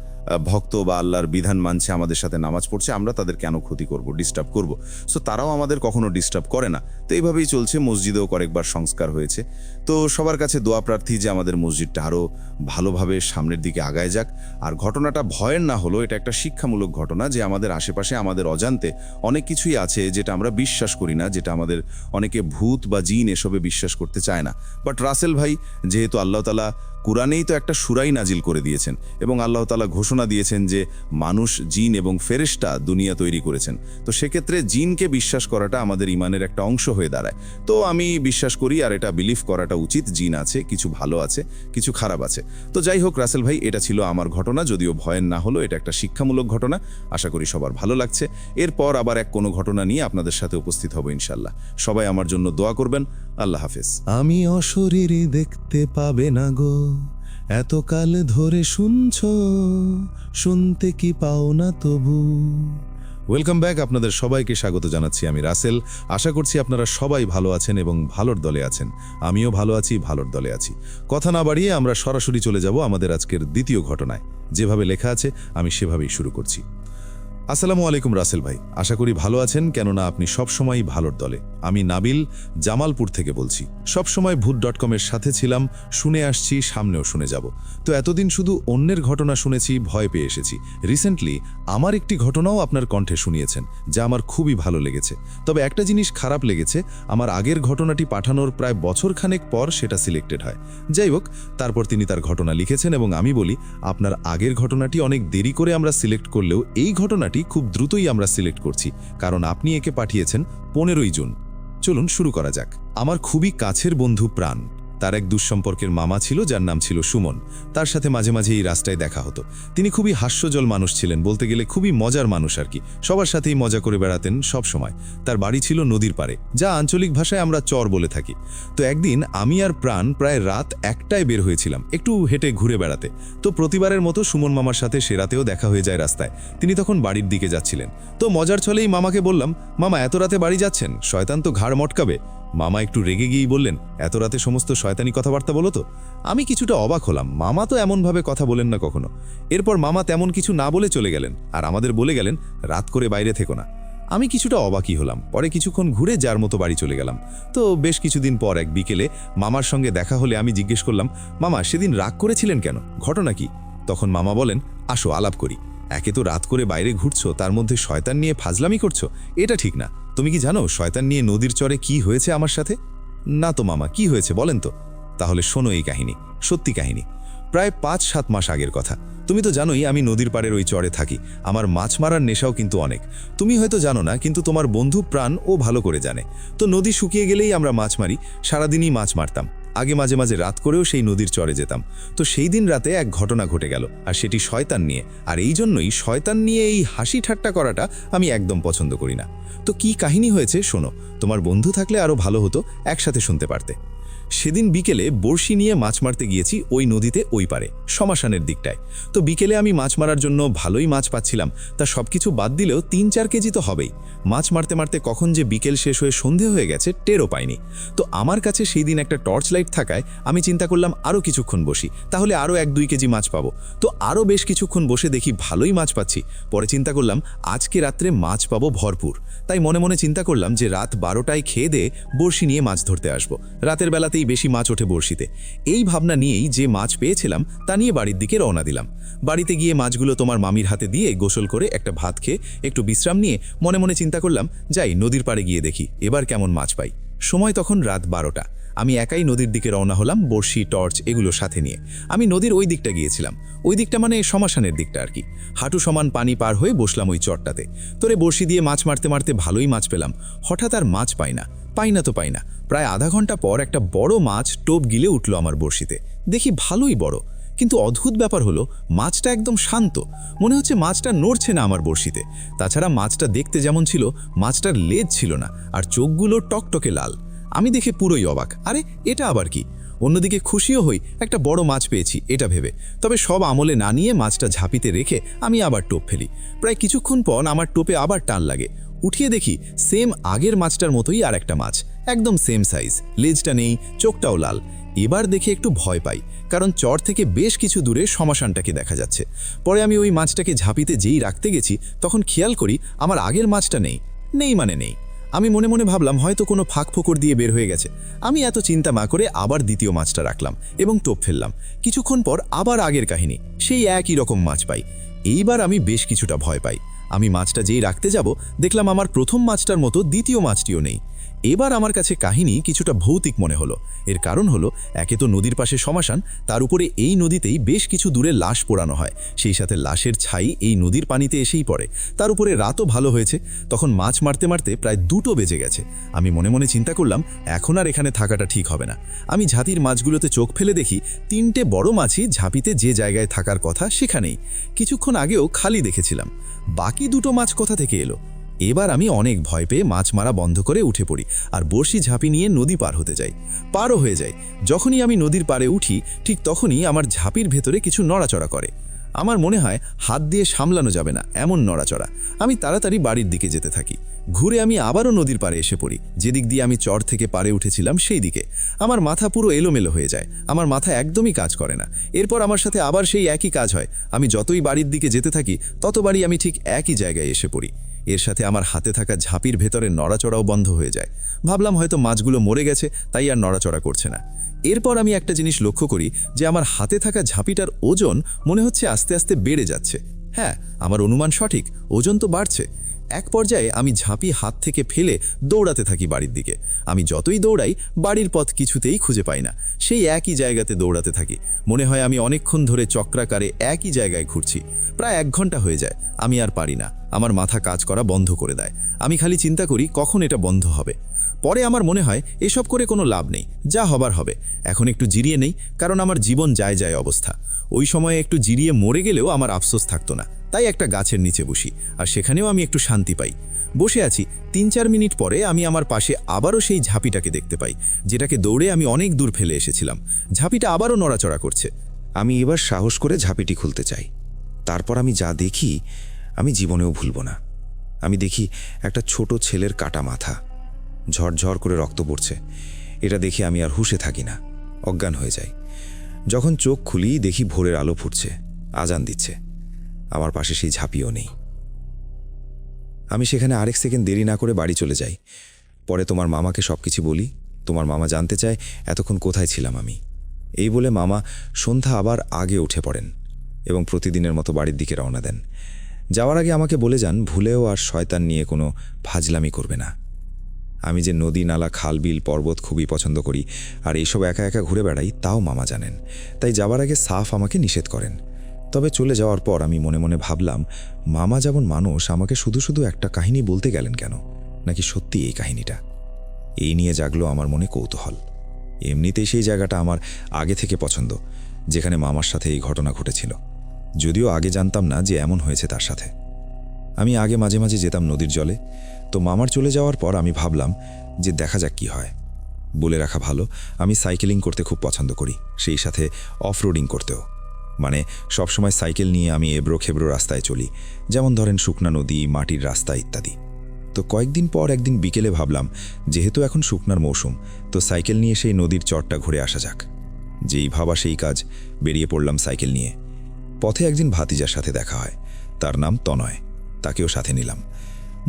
ভক্ত বা আল্লাহর বিধান মানছে, আমাদের সাথে নামাজ পড়ছে, আমরা তাদের কেন ক্ষতি করব, ডিস্টার্ব করব। সো তারাও আমাদের কখনো ডিস্টার্ব করে না। তো এইভাবেই চলছে। মসজিদেও কয়েকবার সংস্কার হয়েছে। তো সবার কাছে দোয়া প্রার্থী যে আমাদের মসজিদটা আরও ভালোভাবে সামনের দিকে আগায় যাক। আর ঘটনাটা ভয়ের না হলো, এটা একটা শিক্ষামূলক ঘটনা যে আমাদের আশেপাশে আমাদের অজান্তে অনেক কিছুই আছে যেটা আমরা বিশ্বাস করি না, যেটা আমাদের অনেকে ভূত বা জিন এসবে বিশ্বাস করতে চায় না। বাট রাসেল ভাই যেহেতু আল্লাহ তাআলা কুরআনেই তো একটা সূরাই নাজিল করে দিয়েছেন এবং আল্লাহ তাআলা ঘোষণা দিয়েছেন যে মানুষ, জিন এবং ফেরেশতা দুনিয়া তৈরি করেছেন। তো সেক্ষেত্রে জিনকে বিশ্বাস করাটা আমাদের ইমানের একটা অংশ হয়ে দাঁড়ায়। তো আমি বিশ্বাস করি আর এটা বিলিভ করাটা উচিত, জিন আছে, কিছু ভালো আছে, কিছু খারাপ আছে। তো যাই হোক রাসেল ভাই, এটা ছিল আমার ঘটনা, যদিও ভয়ের না হলো, এটা একটা শিক্ষামূলক ঘটনা। আশা করি সবার ভালো লাগছে। এরপর আবার কোনো ঘটনা নিয়ে আপনাদের সাথে উপস্থিত হব ইনশাল্লাহ। সবাই আমার জন্য দোয়া করবেন। আল্লাহ হাফেজ। আমি অশরীরী দেখতে পাবে না গো, এতকাল ধরে শুনতে কি পাও না তবু। ওয়েলকাম ব্যাক, আপনাদের সবাইকে স্বাগত জানাচ্ছি। আমি রাসেল। আশা করছি আপনারা সবাই ভালো আছেন এবং ভালোর দলে আছেন। আমিও ভালো আছি, ভালোর দলে আছি। কথা না বাড়িয়ে আমরা সরাসরি চলে যাব আমাদের আজকের দ্বিতীয় ঘটনায়। যেভাবে লেখা আছে আমি সেভাবেই শুরু করছি। আসসালামু আলাইকুম রাসেল ভাই, আশা করি ভালো আছেন, কেননা আপনি সবসময়ই ভালোর দলে। আমি নাবিল জামালপুর থেকে বলছি। সবসময় ভূত.com-এর সাথে ছিলাম, শুনে আসছি, সামনেও শুনে যাব। তো এতদিন শুধু অন্যের ঘটনা শুনেছি, ভয় পেয়ে এসেছি। রিসেন্টলি আমার একটি ঘটনাও আপনার কণ্ঠে শুনিয়েছেন, যা আমার খুবই ভালো লেগেছে। তবে একটা জিনিস খারাপ লেগেছে, আমার আগের ঘটনাটি পাঠানোর প্রায় বছরখানেক পর সেটা সিলেক্টেড হয়। যাই হোক, তারপর তিনি তার ঘটনা লিখেছেন এবং আমি বলি, আপনার আগের ঘটনাটি অনেক দেরি করে আমরা সিলেক্ট করলেও এই ঘটনাটি খুব দ্রুতই আমরা সিলেক্ট করছি, কারণ আপনি একে পাঠিয়েছেন 15ই জুন। চলুন শুরু করা যাক। আমার খুবই কাছের বন্ধু প্রাণ, তার এক দুঃসম্পর্কের মামা ছিল যার নাম ছিল সুমন। তার সাথে মাঝে মাঝে এই রাস্তায় দেখা হতো। তিনি খুবই হাস্যজল মানুষ ছিলেন, বলতে গেলে খুবই মজার মানুষ আর কি। সবার সাথেই মজা করে বেড়াতেন সব সময়। তার বাড়ি ছিল নদীর পাড়ে, যা আঞ্চলিক ভাষায় আমরা চর বলে থাকি। তো একদিন আমি আর প্রাণ প্রায় রাত 1টায় বের হয়েছিলাম একটু হেঁটে ঘুরে বেড়াতে। তো প্রতিবারের মতো সুমন মামার সাথে সে রাতেও দেখা হয়ে যায় রাস্তায়। তিনি তখন বাড়ির দিকে যাচ্ছিলেন। তো মজার ছলেই মামাকে বললাম, মামা এত রাতে বাড়ি যাচ্ছেন, শয়তান তো ঘাড় মটকাবে। মামা একটু রেগে গিয়েই বললেন, এত রাতে সমস্ত শয়তানি কথাবার্তা বলো তো। আমি কিছুটা অবাক হলাম, মামা তো এমনভাবে কথা বলেন না কখনো। এরপর মামা তেমন কিছু না বলে চলে গেলেন আর আমাদের বলে গেলেন, রাত করে বাইরে থেকো না। আমি কিছুটা অবাকই হলাম। পরে কিছুক্ষণ ঘুরে যার মতো বাড়ি চলে গেলাম। তো বেশ কিছুদিন পর এক বিকেলে মামার সঙ্গে দেখা হলে আমি জিজ্ঞেস করলাম, মামা সেদিন রাগ করেছিলেন কেন, ঘটনা কি? তখন মামা বলেন, আসো আলাপ করি। একে তো রাত করে বাইরে ঘুরছো, তার মধ্যে শয়তান নিয়ে ফাজলামি করছো, এটা ঠিক না। তুমি কি জানো শয়তান নিয়ে নদীর চরে কি হয়েছে আমার সাথে? না তো মামা, কি হয়েছে বলেন তো। তাহলে শোনো এই কাহিনী, সত্যি কাহিনী। প্রায় 5-7 মাস আগের কথা। তুমি তো জানোই আমি নদীর পাড়ের ওই চরে থাকি। আমার মাছ মারার নেশাও কিন্তু অনেক। তুমি হয়তো জানো না, কিন্তু তোমার বন্ধু প্রাণ ও ভালো করে জানে। তো নদী শুকিয়ে গেলেই আমরা মাছ মারি, সারাদিনই মাছ মারতাম। আগে মাঝে মাঝে রাত করেও সেই নদীর চরে যেতাম। তো সেই দিন রাতে এক ঘটনা ঘটে গেল, আর সেটি শয়তান নিয়ে। আর এই জন্যই শয়তান নিয়ে এই হাসি ঠাট্টা করাটা আমি একদম পছন্দ করি না। তো কি কাহিনী হয়েছে শোনো, তোমার বন্ধু থাকলে আরও ভালো হতো, একসাথে শুনতে পারতে। সেদিন বিকেলে বড়শি নিয়ে মাছ মারতে গিয়েছি ওই নদীতে, ওই পারে শ্মশানের দিকটায়। তো বিকেলে আমি মাছ মারার জন্য ভালোই মাছ পাচ্ছিলাম। তা সবকিছু বাদ দিলেও 3-4 কেজি তো হবেই। মাছ মারতে মারতে কখন যে বিকেল শেষ হয়ে সন্ধে হয়ে গেছে টেরও পাইনি। তো আমার কাছে সেই দিন একটা টর্চ লাইট থাকায় আমি চিন্তা করলাম আরও কিছুক্ষণ বসি, তাহলে আরও 1-2 কেজি মাছ পাবো। তো আরও বেশ কিছুক্ষণ বসে দেখি ভালোই মাছ পাচ্ছি। পরে চিন্তা করলাম আজকে রাত্রে মাছ পাবো ভরপুর। তাই মনে মনে চিন্তা করলাম যে রাত 12টায় খেয়ে দিয়ে বড়শি নিয়ে মাছ ধরতে আসবো। রাতের বেলাতেই বেশি মাছ ওঠে বড়শিতে। এই ভাবনা নিয়েই যে মাছ পেয়েছিলাম তা নিয়ে বাড়ির দিকে রওনা দিলাম। বাড়িতে গিয়ে মাছগুলো তোমার মামির হাতে দিয়ে গোসল করে একটা ভাত খেয়ে একটু বিশ্রাম নিয়ে মনে মনে চিন্তা করলাম, যাই নদীর পাড়ে গিয়ে দেখি এবার কেমন মাছ পাই। সময় তখন রাত 12টা। আমি একাই নদীর দিকে রওনা হলাম, বড়শি টর্চ এগুলো সাথে নিয়ে। আমি নদীর ওই দিকটা গিয়েছিলাম, ওই দিকটা মানে শ্মশানের দিকটা আর কি। হাঁটু সমান পানি পার হয়ে বসলাম ওই চরটাতে। তোরে বড়শি দিয়ে মাছ মারতে মারতে ভালোই মাছ পেলাম। হঠাৎ আর মাছ পাই না। প্রায় আধা ঘন্টা পর একটা বড় মাছ টোপ গিলে উঠল আমার বড়শিতে। দেখি ভালোই বড়, কিন্তু অদ্ভুত ব্যাপার হলো মাছটা একদম শান্ত। মনে হচ্ছে মাছটা নড়ছে না আমার বড়শিতে। তাছাড়া মাছটা দেখতে যেমন ছিল, মাছটার লেজ ছিল না, আর চোখগুলো টকটকে লাল। আমি দেখে পুরোই অবাক, আরে এটা আবার কি। অন্যদিকে খুশিও হই একটা বড় মাছ পেয়েছি এটা ভেবে। তবে সব আমলে না নিয়ে মাছটা ঝাঁপিতে রেখে আমি আবার টোপ ফেলি। প্রায় কিছুক্ষণ পর আমার টোপে আবার টান লাগে। উঠিয়ে দেখি সেম আগের মাছটার মতোই আর একটা মাছ, একদম সেম সাইজ, লেজটা নেই, চোখটাও লাল। এবার দেখে একটু ভয় পাই, কারণ চর থেকে বেশ কিছু দূরে শ্মশানটাকে দেখা যাচ্ছে। পরে আমি ওই মাছটাকে ঝাঁপিতে যেই রাখতে গেছি তখন খেয়াল করি আমার আগের মাছটা নেই। আমি মনে মনে ভাবলাম হয়তো কোনো ফাঁক ফোকর দিয়ে বের হয়ে গেছে। আমি এত চিন্তা না করে আবার দ্বিতীয় মাছটা রাখলাম এবং টোপ ফেললাম। কিছুক্ষণ পর আবার আগের কাহিনী, সেই একই রকম মাছ পাই। এইবার আমি বেশ কিছুটা ভয় পাই। আমি মাছটা যেই রাখতে যাব দেখলাম আমার প্রথম মাছটার মতো দ্বিতীয় মাছটিও নেই। এবার আমার কাছে কাহিনী কিছুটা ভৌতিক মনে হলো। এর কারণ হলো, একে তো নদীর পাশে শ্মশান, তার উপরে এই নদীতেই বেশ কিছু দূরে লাশ পোড়ানো হয়, সেই সাথে লাশের ছাই এই নদীর পানিতে এসেই পড়ে। তার উপরে রাতও ভালো হয়েছে। তখন মাছ মারতে মারতে প্রায় 2টো বেজে গেছে। আমি মনে মনে চিন্তা করলাম, এখন আর এখানে থাকাটা ঠিক হবে না। আমি ঝাঁপির মাছগুলোতে চোখ ফেলে দেখি 3টে বড় মাছই ঝাঁপিতে যে জায়গায় থাকার কথা সেখানেই। কিছুক্ষণ আগেও খালি দেখেছিলাম। বাকি 2টো মাছ কোথা থেকে এলো? এবার আমি অনেক ভয় পেয়ে মাছ মারা বন্ধ করে উঠে পড়ি আর বড়শি ঝাঁপি নিয়ে নদী পার হতে যাই। পারও হয়ে যায়। যখনই আমি নদীর পাড়ে উঠি, ঠিক তখনই আমার ঝাঁপির ভেতরে কিছু নড়াচড়া করে। আমার মনে হয় হাত দিয়ে সামলানো যাবে না এমন নড়াচড়া। আমি তাড়াতাড়ি বাড়ির দিকে যেতে থাকি। ঘুরে আমি আবারও নদীর পাড়ে এসে পড়ি, যেদিক দিয়ে আমি চর থেকে পাড়ে উঠেছিলাম সেই দিকে। আমার মাথা পুরো এলোমেলো হয়ে যায়, আমার মাথা একদমই কাজ করে না। এরপর আমার সাথে আবার সেই একই কাজ হয়। আমি যতই বাড়ির দিকে যেতে থাকি, ততবারই আমি ঠিক একই জায়গায় এসে পড়ি। এর সাথে আমার হাতে থাকা ঝাঁপির ভেতরে নড়াচড়াও বন্ধ হয়ে যায়। ভাবলাম হয়তো মাছগুলো মরে গেছে, তাই আর নড়াচড়া করছে না। এরপর আমি একটা জিনিস লক্ষ্য করি যে আমার হাতে থাকা ঝাঁপিটার ওজন মনে হচ্ছে আস্তে আস্তে বেড়ে যাচ্ছে। হ্যাঁ, আমার অনুমান সঠিক, ওজন তো বাড়ছে। এক পর্যায়ে আমি ঝাঁপি হাত থেকে ফেলে দৌড়াতে থাকি বাড়ির দিকে। আমি যতই দৌড়াই, বাড়ির পথ কিছুতেই খুঁজে পাই না। সেই একই জায়গাতে দৌড়াতে থাকি। মনে হয় আমি অনেকক্ষণ ধরে চক্রাকারে একই জায়গায় ঘুরছি। প্রায় 1 ঘন্টা হয়ে যায়। আমি আর পারি না, আমার মাথা কাজ করা বন্ধ করে দেয়। আমি খালি চিন্তা করি কখন এটা বন্ধ হবে। পরে আমার মনে হয় এসব করে কোনো লাভ নেই, যা হবার হবে। এখন একটু জিরিয়ে নেই, কারণ আমার জীবন যায় যায় অবস্থা। ওই সময়ে একটু জিরিয়ে মরে গেলেও আমার আফসোস থাকতো না। তাই একটা গাছের নিচে বসি, আর সেখানেও আমি একটু শান্তি পাই। বসে আছি, 3-4 মিনিট পরে আমি আমার পাশে আবারও সেই ঝাঁপিটাকে দেখতে পাই, যেটাকে দৌড়ে আমি অনেক দূর ফেলে এসেছিলাম। ঝাঁপিটা আবারও নড়াচড়া করছে। আমি এবার সাহস করে ঝাঁপিটি খুলতে চাই। তারপর আমি যা দেখি আমি জীবনেও ভুলব না। আমি দেখি একটা ছোট ছেলের কাটা মাথা, ঝরঝর করে রক্ত পড়ছে। এটা দেখে আমি আর হুঁশে থাকি না, অজ্ঞান হয়ে যাই। যখন চোখ খুলি, দেখি ভোরের আলো ফুটছে, আজান দিচ্ছে। আমার পাশে সেই ঝাঁপিও নেই। আমি সেখানে আরেক সেকেন্ড দেরি না করে বাড়ি চলে যাই। পরে তোমার মামাকে সব কিছু বলি। তোমার মামা জানতে চায় এতক্ষণ কোথায় ছিলাম আমি। এই বলে মামা সন্ধ্যা আবার আগে উঠে পড়েন এবং প্রতিদিনের মতো বাড়ির দিকে রওনা দেন। যাওয়ার আগে আমাকে বলে যান, ভুলেও আর শয়তান নিয়ে কোনো ফাজলামি করবে না। আমি যে নদী, নালা, খাল, বিল, পর্বত খুবই পছন্দ করি আর এইসব একা একা ঘুরে বেড়াই, তাও মামা জানেন। তাই যাওয়ার আগে সাফ আমাকে নিষেধ করেন। তবে চলে যাওয়ার পর আমি মনে মনে ভাবলাম, মামা যেমন মানুষ, আমাকে শুধু শুধু একটা কাহিনী বলতে গেলেন কেন? নাকি সত্যি এই কাহিনীটা? এই নিয়ে জাগলো আমার মনে কৌতূহল। এমনিতেই সেই জায়গাটা আমার আগে থেকে পছন্দ, যেখানে মামার সাথে এই ঘটনা ঘটেছিল। যদিও আগে জানতাম না যে এমন হয়েছে তার সাথে। আমি আগে মাঝে মাঝে যেতাম নদীর জলে। তো মামার চলে যাওয়ার পর আমি ভাবলাম যে দেখা যাক কি হয়। বলে রাখা ভালো, আমি সাইকেলিং করতে খুব পছন্দ করি, সেই সাথে অফ রোডিং করতেও। মানে সবসময় সাইকেল নিয়ে আমি এবড়ো খেবড়ো রাস্তায় চলি, যেমন ধরেন শুকনা নদী, মাটির রাস্তা ইত্যাদি। তো কয়েকদিন পর একদিন বিকেলে ভাবলাম, যেহেতু এখন শুকনার মৌসুম, তো সাইকেল নিয়ে সেই নদীর চরটা ঘুরে আসা যাক। যেই ভাবা সেই কাজ, বেরিয়ে পড়লাম সাইকেল নিয়ে। পথে একদিন ভাতিজার সাথে দেখা হয়, তার নাম তনয়। তাকেও সাথে নিলাম।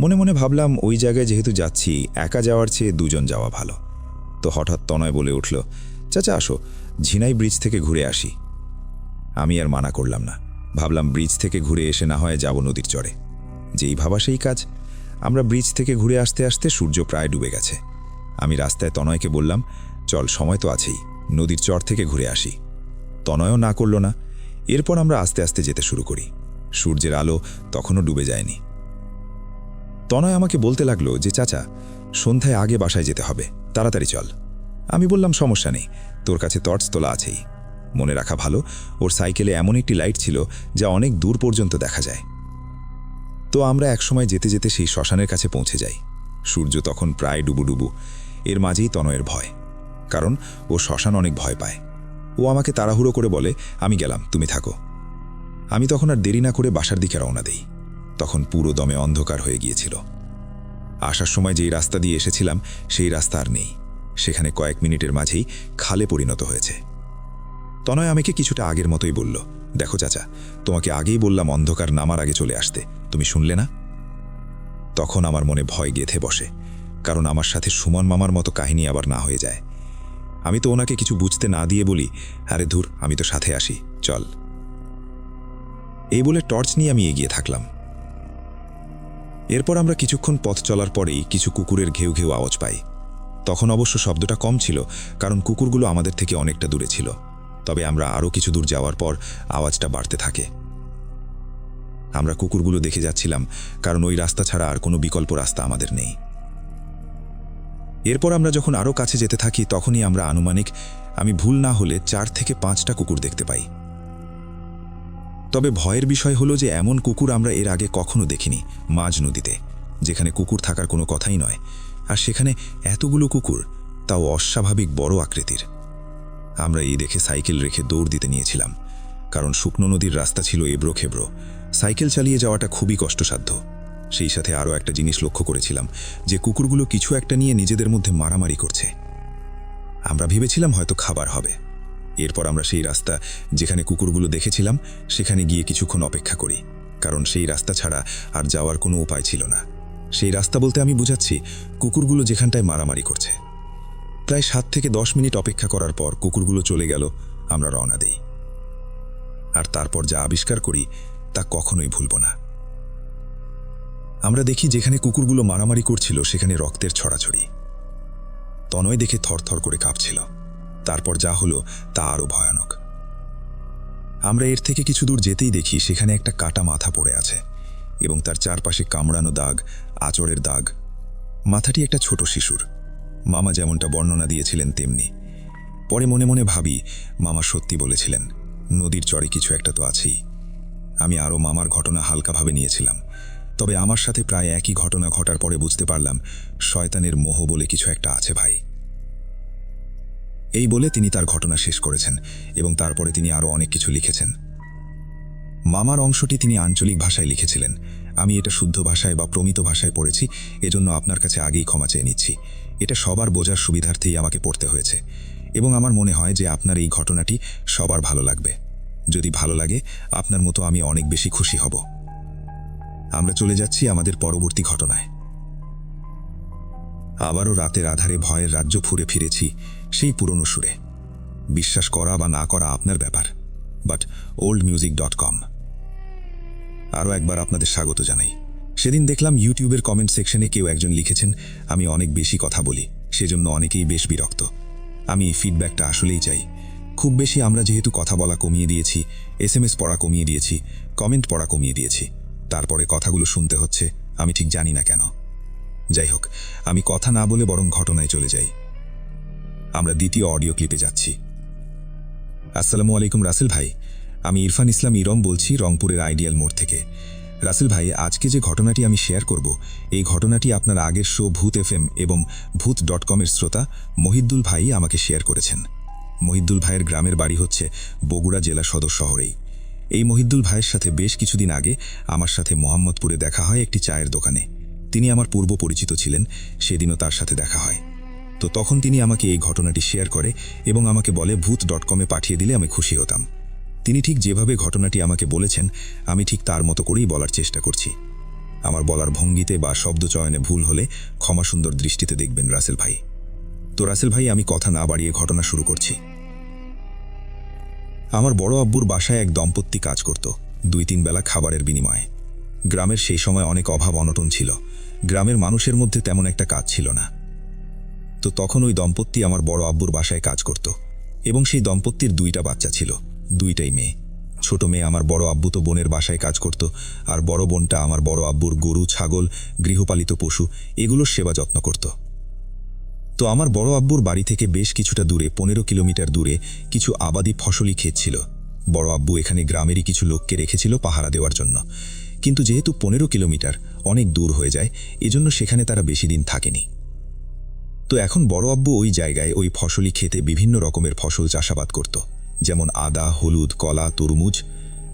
মনে মনে ভাবলাম, ওই জায়গায় যেহেতু যাচ্ছি, একা যাওয়ার চেয়ে 2 জন যাওয়া ভালো। তো হঠাৎ তনয় বলে উঠল, চাচা আসো, ঝিনাই ব্রিজ থেকে ঘুরে আসি। আমি আর মানা করলাম না। ভাবলাম ব্রিজ থেকে ঘুরে এসে না হয় যাব নদীর চরে। যেই ভাবা সেই কাজ। আমরা ব্রিজ থেকে ঘুরে আসতে আসতে সূর্য প্রায় ডুবে গেছে। আমি রাস্তায় তনয়কে বললাম, চল, সময় তো আছেই, নদীর চর থেকে ঘুরে আসি। তনয়ও না করল না। এরপর আমরা আস্তে আস্তে যেতে শুরু করি। সূর্যের আলো তখনও ডুবে যায়নি। তনয় আমাকে বলতে লাগলো যে, চাচা সন্ধ্যায় আগে বাসায় যেতে হবে, তাড়াতাড়ি চল। আমি বললাম, সমস্যা নেই, তোর কাছে টর্চ তোলা আছেই। মনে রাখা ভালো, ওর সাইকেলে এমন একটি লাইট ছিল যা অনেক দূর পর্যন্ত দেখা যায়। তো আমরা একসময় যেতে যেতে সেই শ্মশানের কাছে পৌঁছে যাই। সূর্য তখন প্রায় ডুবু। এর মাঝেই তনয়ের ভয়, কারণ ও শ্মশান অনেক ভয় পায়। ও আমাকে তাড়াহুড়ো করে বলে, আমি গেলাম, তুমি থাকো। আমি তখন আর দেরি না করে বাসার দিকে রওনা দেই। তখন পুরো দমে অন্ধকার হয়ে গিয়েছিল। আসার সময় যেই রাস্তা দিয়ে এসেছিলাম সেই রাস্তা আর নেই। সেখানে কয়েক মিনিটের মাঝেই খালে পরিণত হয়েছে। তনয় আমাকে কিছুটা আগের মতোই বলল, দেখো চাচা, তোমাকে আগেই বললাম অন্ধকার নামার আগে চলে আসতে, তুমি শুনলে না? তখন আমার মনে ভয় গেঁথে বসে, কারণ আমার সাথে সুমন মামার মতো কাহিনী আবার না হয়ে যায়। আমি তো ওনাকে কিছু বুঝতে না দিয়ে বলি, আরে ধুর, আমি তো সাথে আসি, চল। এই বলে টর্চ নিয়ে আমি এগিয়ে থাকলাম। এরপর আমরা কিছুক্ষণ পথ চলার পরেই কিছু কুকুরের ঘেউ ঘেউ আওয়াজ পাই। তখন অবশ্য শব্দটা কম ছিল, কারণ কুকুরগুলো আমাদের থেকে অনেকটা দূরে ছিল। তবে আমরা আরও কিছু দূর যাওয়ার পর আওয়াজটা বাড়তে থাকে। আমরা কুকুরগুলো দেখে যাচ্ছিলাম, কারণ ওই রাস্তা ছাড়া আর কোনো বিকল্প রাস্তা আমাদের নেই। এরপর আমরা যখন আরও কাছে যেতে থাকি, তখনই আমরা আনুমানিক, আমি ভুল না হলে 4 থেকে 5টা কুকুর দেখতে পাই। তবে ভয়ের বিষয় হলো যে এমন কুকুর আমরা এর আগে কখনো দেখিনি মাঝ নদীতে, যেখানে কুকুর থাকার কোনো কথাই নয়, আর সেখানে এতগুলো কুকুর, তাও অস্বাভাবিক বড় আকৃতির। আমরা এই দেখে সাইকেল রেখে দৌড় দিতে নিয়েছিলাম, কারণ শুকনো নদীর রাস্তা ছিল এবড়ো খেবড়ো, সাইকেল চালিয়ে যাওয়াটা খুবই কষ্টসাধ্য। সেই সাথে আরও একটা জিনিস লক্ষ্য করেছিলাম, যে কুকুরগুলো কিছু একটা নিয়ে নিজেদের মধ্যে মারামারি করছে। আমরা ভেবেছিলাম হয়তো খাবার হবে। এরপর আমরা সেই রাস্তা যেখানে কুকুরগুলো দেখেছিলাম সেখানে গিয়ে কিছুক্ষণ অপেক্ষা করি, কারণ সেই রাস্তা ছাড়া আর যাওয়ার কোনো উপায় ছিল না। সেই রাস্তা বলতে আমি বুঝাচ্ছি কুকুরগুলো যেখানটায় মারামারি করছে। প্রায় 7 থেকে 10 মিনিট অপেক্ষা করার পর কুকুরগুলো চলে গেল, আমরা রওনা দিই। আর তারপর যা আবিষ্কার করি তা কখনোই ভুলব না। আমরা দেখি যেখানে কুকুরগুলো মারামারি করছিল সেখানে রক্তের ছড়াছড়ি। তনয় দেখে থরথর করে কাঁপছিল। তারপর যা হলো তা আরও ভয়ানক। আমরা এর থেকে কিছু দূর যেতেই দেখি সেখানে একটা কাটা মাথা পড়ে আছে এবং তার চারপাশে কামড়ানো দাগ, আঁচড়ের দাগ। মাথাটি একটা ছোট শিশুর। মামা যেমনটা বর্ণনা দিয়েছিলেন তেমনি। পরে মনে মনে ভাবি, মামা সত্যি বলেছিলেন, নদীর চরে কিছু একটা তো আছেই। আমি আরও মামার ঘটনা হালকাভাবে নিয়েছিলাম, তবে আমার সাথে প্রায় একই ঘটনা ঘটার পরে বুঝতে পারলাম শয়তানের মোহ বলে কিছু একটা আছে ভাই। এই বলে তিনি তার ঘটনা শেষ করেছেন এবং তারপরে তিনি আরও অনেক কিছু লিখেছেন। মামার অংশটি তিনি আঞ্চলিক ভাষায় লিখেছিলেন। আমি এটা শুদ্ধ ভাষায় বা প্রমিত ভাষায় পড়েছি, এজন্য আপনার কাছে আগেই ক্ষমা চেয়ে নিচ্ছি। এটা সবার বোঝার সুবিধার্থেই আমাকে পড়তে হয়েছে এবং আমার মনে হয় যে আপনার এই ঘটনাটি সবার ভালো লাগবে। যদি ভালো লাগে, আপনার মতো আমি অনেক বেশি খুশি হব। আমরা চলে যাচ্ছি আমাদের পরবর্তী ঘটনায়। আবারও রাতের আধারে ভয়ের রাজ্য ফুরে ফিরেছি সেই পুরনো সুরে। বিশ্বাস করা বা না করা আপনার ব্যাপার, বাট oldmusic.com। আরও একবার আপনাদের স্বাগত জানাই। সেদিন দেখলাম ইউটিউবের কমেন্ট সেকশনে কেউ একজন লিখেছেন, আমি অনেক বেশি কথা বলি, সেজন্য অনেকেই বেশ বিরক্ত। আমি এই ফিডব্যাকটা আসলেই চাই। খুব বেশি আমরা যেহেতু কথা বলা কমিয়ে দিয়েছি, SMS পড়া কমিয়ে দিয়েছি, কমেন্ট পড়া কমিয়ে দিয়েছি, তারপরে কথাগুলো শুনতে হচ্ছে, আমি ঠিক জানি না কেন। যাই হোক, আমি কথা না বলে বরং ঘটনায় চলে যাই। আমরা দ্বিতীয় অডিও ক্লিপে যাচ্ছি। আসসালামু আলাইকুম রাসেল ভাই, আমি ইরফান ইসলাম ইরম বলছি রংপুরের আইডিয়াল মোড় থেকে। রাসেল ভাই, আজকে যে ঘটনাটি আমি শেয়ার করব, এই ঘটনাটি আপনার আগের শো ভূত FM এবং ভূত.com-এর শ্রোতা মহিদ্দুল ভাই আমাকে শেয়ার করেছেন। মহিদ্দুল ভাইয়ের গ্রামের বাড়ি হচ্ছে বগুড়া জেলা সদর শহরেই। এই মহিদ্দুল ভাইয়ের সাথে বেশ কিছুদিন আগে আমার সাথে মোহাম্মদপুরে দেখা হয় একটি চায়ের দোকানে। তিনি আমার পূর্ব পরিচিত ছিলেন, সেদিনও তার সাথে দেখা হয়। তো তখন তিনি আমাকে এই ঘটনাটি শেয়ার করে এবং আমাকে বলে ভূত.com-এ পাঠিয়ে দিলে আমি খুশি হতাম। তিনি ঠিক যেভাবে ঘটনাটি আমাকে বলেছেন, আমি ঠিক তার মতো করেই বলার চেষ্টা করছি। আমার বলার ভঙ্গিতে বা শব্দচয়নে ভুল হলে ক্ষমা সুন্দর দৃষ্টিতে দেখবেন রাসেল ভাই। তো রাসেল ভাই, আমি কথা না বাড়িয়ে ঘটনা শুরু করছি। আমার বড় আব্বুর বাসায় এক দম্পতি কাজ করত, 2-3 বেলা খাবারের বিনিময়ে। গ্রামের সেই সময় অনেক অভাব অনটন ছিল, গ্রামের মানুষের মধ্যে তেমন একটা কাজ ছিল না। তো তখন ওই দম্পতি আমার বড় আব্বুর বাসায় কাজ করত এবং সেই দম্পতির 2টা বাচ্চা ছিল, 2টাই মেয়ে। ছোট মেয়ে আমার বড় আব্বু তো বোনের বাসায় কাজ করত, আর বড় বোনটা আমার বড় আব্বুর গরু, ছাগল, গৃহপালিত পশু এগুলোর সেবা যত্ন করত। তো আমার বড় আব্বুর বাড়ি থেকে বেশ কিছুটা দূরে, 15 কিলোমিটার দূরে কিছু আবাদি ফসলি ক্ষেত ছিল। বড় আব্বু এখানে গ্রামেরই কিছু লোককে রেখেছিল পাহারা দেওয়ার জন্য, কিন্তু যেহেতু 15 কিলোমিটার অনেক দূর হয়ে যায়, এজন্য সেখানে তারা বেশি দিন থাকেনি। তো এখন বড় আব্বু ওই জায়গায় ওই ফসলি ক্ষেতে বিভিন্ন রকমের ফসল চাষাবাদ করত, যেমন আদা, হলুদ, কলা, তরমুজ।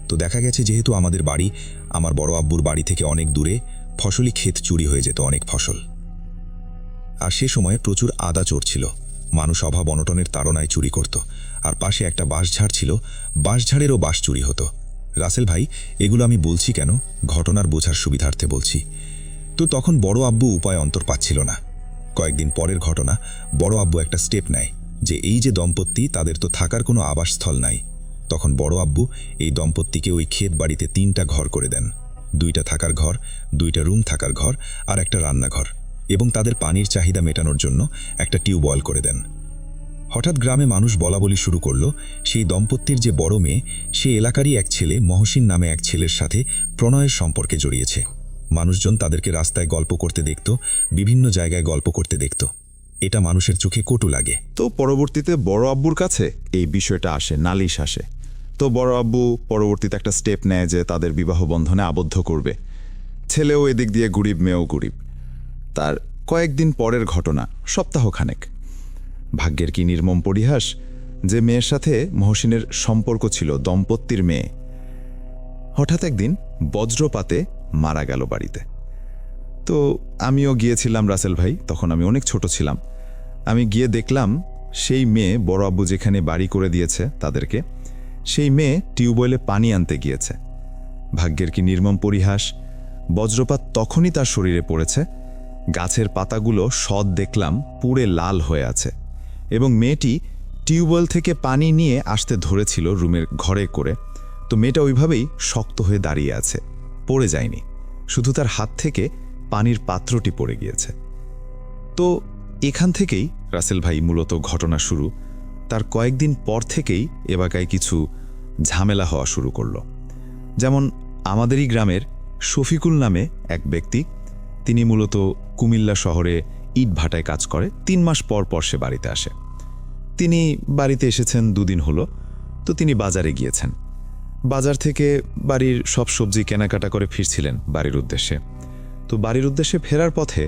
তো দেখা গেছে যেহেতু আমাদের বাড়ি আমার বড় আব্বুর বাড়ি থেকে অনেক দূরে, ফসলি ক্ষেত চুরি হয়ে যেত অনেক ফসল। আর সে সময় প্রচুর আদা চোর ছিল, মানুষ অভাব অনটনের তাড়নায় চুরি করত। আর পাশে একটা বাঁশঝাড় ছিল, বাঁশঝাড়েরও বাঁশ চুরি হতো। রাসেল ভাই, এগুলো আমি বলছি কেন, ঘটনার বোঝার সুবিধার্থে বলছি। তো তখন বড় আব্বু উপায় অন্তর পাচ্ছিল না। কয়েকদিন পরের ঘটনা, বড় আব্বু একটা স্টেপ নেয় যে এই যে দম্পতি, তাদের তো থাকার কোনো আবাসস্থল নাই। তখন বড় আব্বু এই দম্পতিকে ওই ক্ষেত বাড়িতে 3টা ঘর করে দেন, 2টা থাকার ঘর, 2টা রুম থাকার ঘর আর একটা রান্নাঘর। এবং তাদের পানির চাহিদা মেটানোর জন্য একটা টিউবওয়েল করে দেন। হঠাৎ গ্রামে মানুষ বলাবলি শুরু করল সেই দম্পতির যে বড় মেয়ে সে এলাকারই এক ছেলে মহসিন নামে এক ছেলের সাথে প্রণয়ের সম্পর্কে জড়িয়েছে। মানুষজন তাদেরকে রাস্তায় গল্প করতে দেখত, বিভিন্ন জায়গায় গল্প করতে দেখত। এটা মানুষের চোখে কটু লাগে। তো পরবর্তীতে বড় আব্বুর কাছে এই বিষয়টা আসে, নালিশ আসে। তো বড় আব্বু পরবর্তীতে একটা স্টেপ নেয় যে তাদের বিবাহ বন্ধনে আবদ্ধ করবে। ছেলেও এদিক দিয়ে গরিব, মেয়েও গরিব। তার কয়েকদিন পরের ঘটনা, সপ্তাহখানেক। ভাগ্যের কি নির্মম পরিহাস যে মেয়ের সাথে মহসিনের সম্পর্ক ছিল দম্পতির মেয়ে, হঠাৎ একদিন বজ্রপাতে মারা গেল বাড়িতে। তো আমিও গিয়েছিলাম রাসেল ভাই, তখন আমি অনেক ছোট ছিলাম। আমি গিয়ে দেখলাম সেই মেয়ে, বড় আব্বু যেখানে বাড়ি করে দিয়েছে তাদেরকে, সেই মেয়ে টিউবওয়েলে পানি আনতে গিয়েছে। ভাগ্যের কি নির্মম পরিহাস, বজ্রপাত তখনই তার শরীরে পড়েছে। গাছের পাতাগুলো সদ দেখলাম পুড়ে লাল হয়ে আছে, এবং মেয়েটি টিউবওয়েল থেকে পানি নিয়ে আসতে ধরেছিল রুমের ঘরে করে। তো মেয়েটা ওইভাবেই শক্ত হয়ে দাঁড়িয়ে আছে, পড়ে যায়নি, শুধু তার হাত থেকে পানির পাত্রটি পড়ে গিয়েছে। তো এখান থেকেই রাসেল ভাই মূলত ঘটনা শুরু। তার কয়েকদিন পর থেকেই এলাকায় কিছু ঝামেলা হওয়া শুরু করলো। যেমন আমাদেরই গ্রামের শফিকুল নামে এক ব্যক্তি, তিনি মূলত কুমিল্লা শহরে ইট ভাটায় কাজ করে। 3 মাস পর পর সে বাড়িতে আসে। তিনি বাড়িতে এসেছেন 2 দিন হলো। তো তিনি বাজারে গিয়েছেন, বাজার থেকে বাড়ির সব সবজি কেনাকাটা করে ফিরছিলেন বাড়ির উদ্দেশ্যে। তো বাড়ির উদ্দেশ্যে ফেরার পথে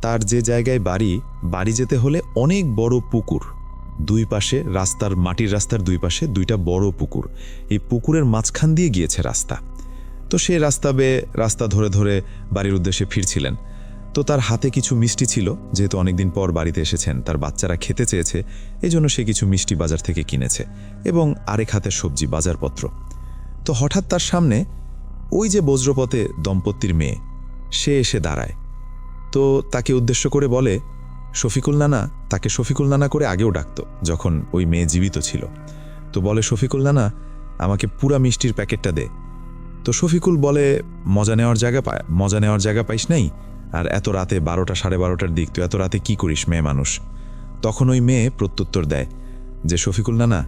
তার যে জায়গায় বাড়ি যেতে হলে অনেক বড় পুকুর, 2 পাশে রাস্তার, মাটির রাস্তার 2 পাশে 2টা বড় পুকুর। এই পুকুরের মাঝখান দিয়ে গিয়েছে রাস্তা। তো সে রাস্তা ধরে ধরে বাড়ির উদ্দেশ্যে ফিরছিলেন। তো তার হাতে কিছু মিষ্টি ছিল, যেহেতু অনেকদিন পর বাড়িতে এসেছেন, তার বাচ্চারা খেতে চেয়েছে, এই জন্য সে কিছু মিষ্টি বাজার থেকে কিনেছে, এবং আরেক হাতে সবজি বাজারপত্র। তো হঠাৎ তার সামনে ওই যে বজ্রপথে দম্পতির মেয়ে, সে এসে দাঁড়ায়। তো তাকে উদ্দেশ্য করে বলে শফিকুল নানা। তাকে শফিকুল নানা করে আগেও ডাকত যখন ওই মেয়ে জীবিত ছিল। তো বলে, শফিকুল নানা, আমাকে পুরা মিষ্টির প্যাকেটটা দে। তো শফিকুল বলে, মজা নেওয়ার জায়গা পাইস নাই? আর এত রাতে 12টা 12:30টার দিক, তুই এত রাতে কি করিস মেয়ে মানুষ? তখন ওই মেয়ে প্রত্যুত্তর দেয় যে, শফিকুল নানা,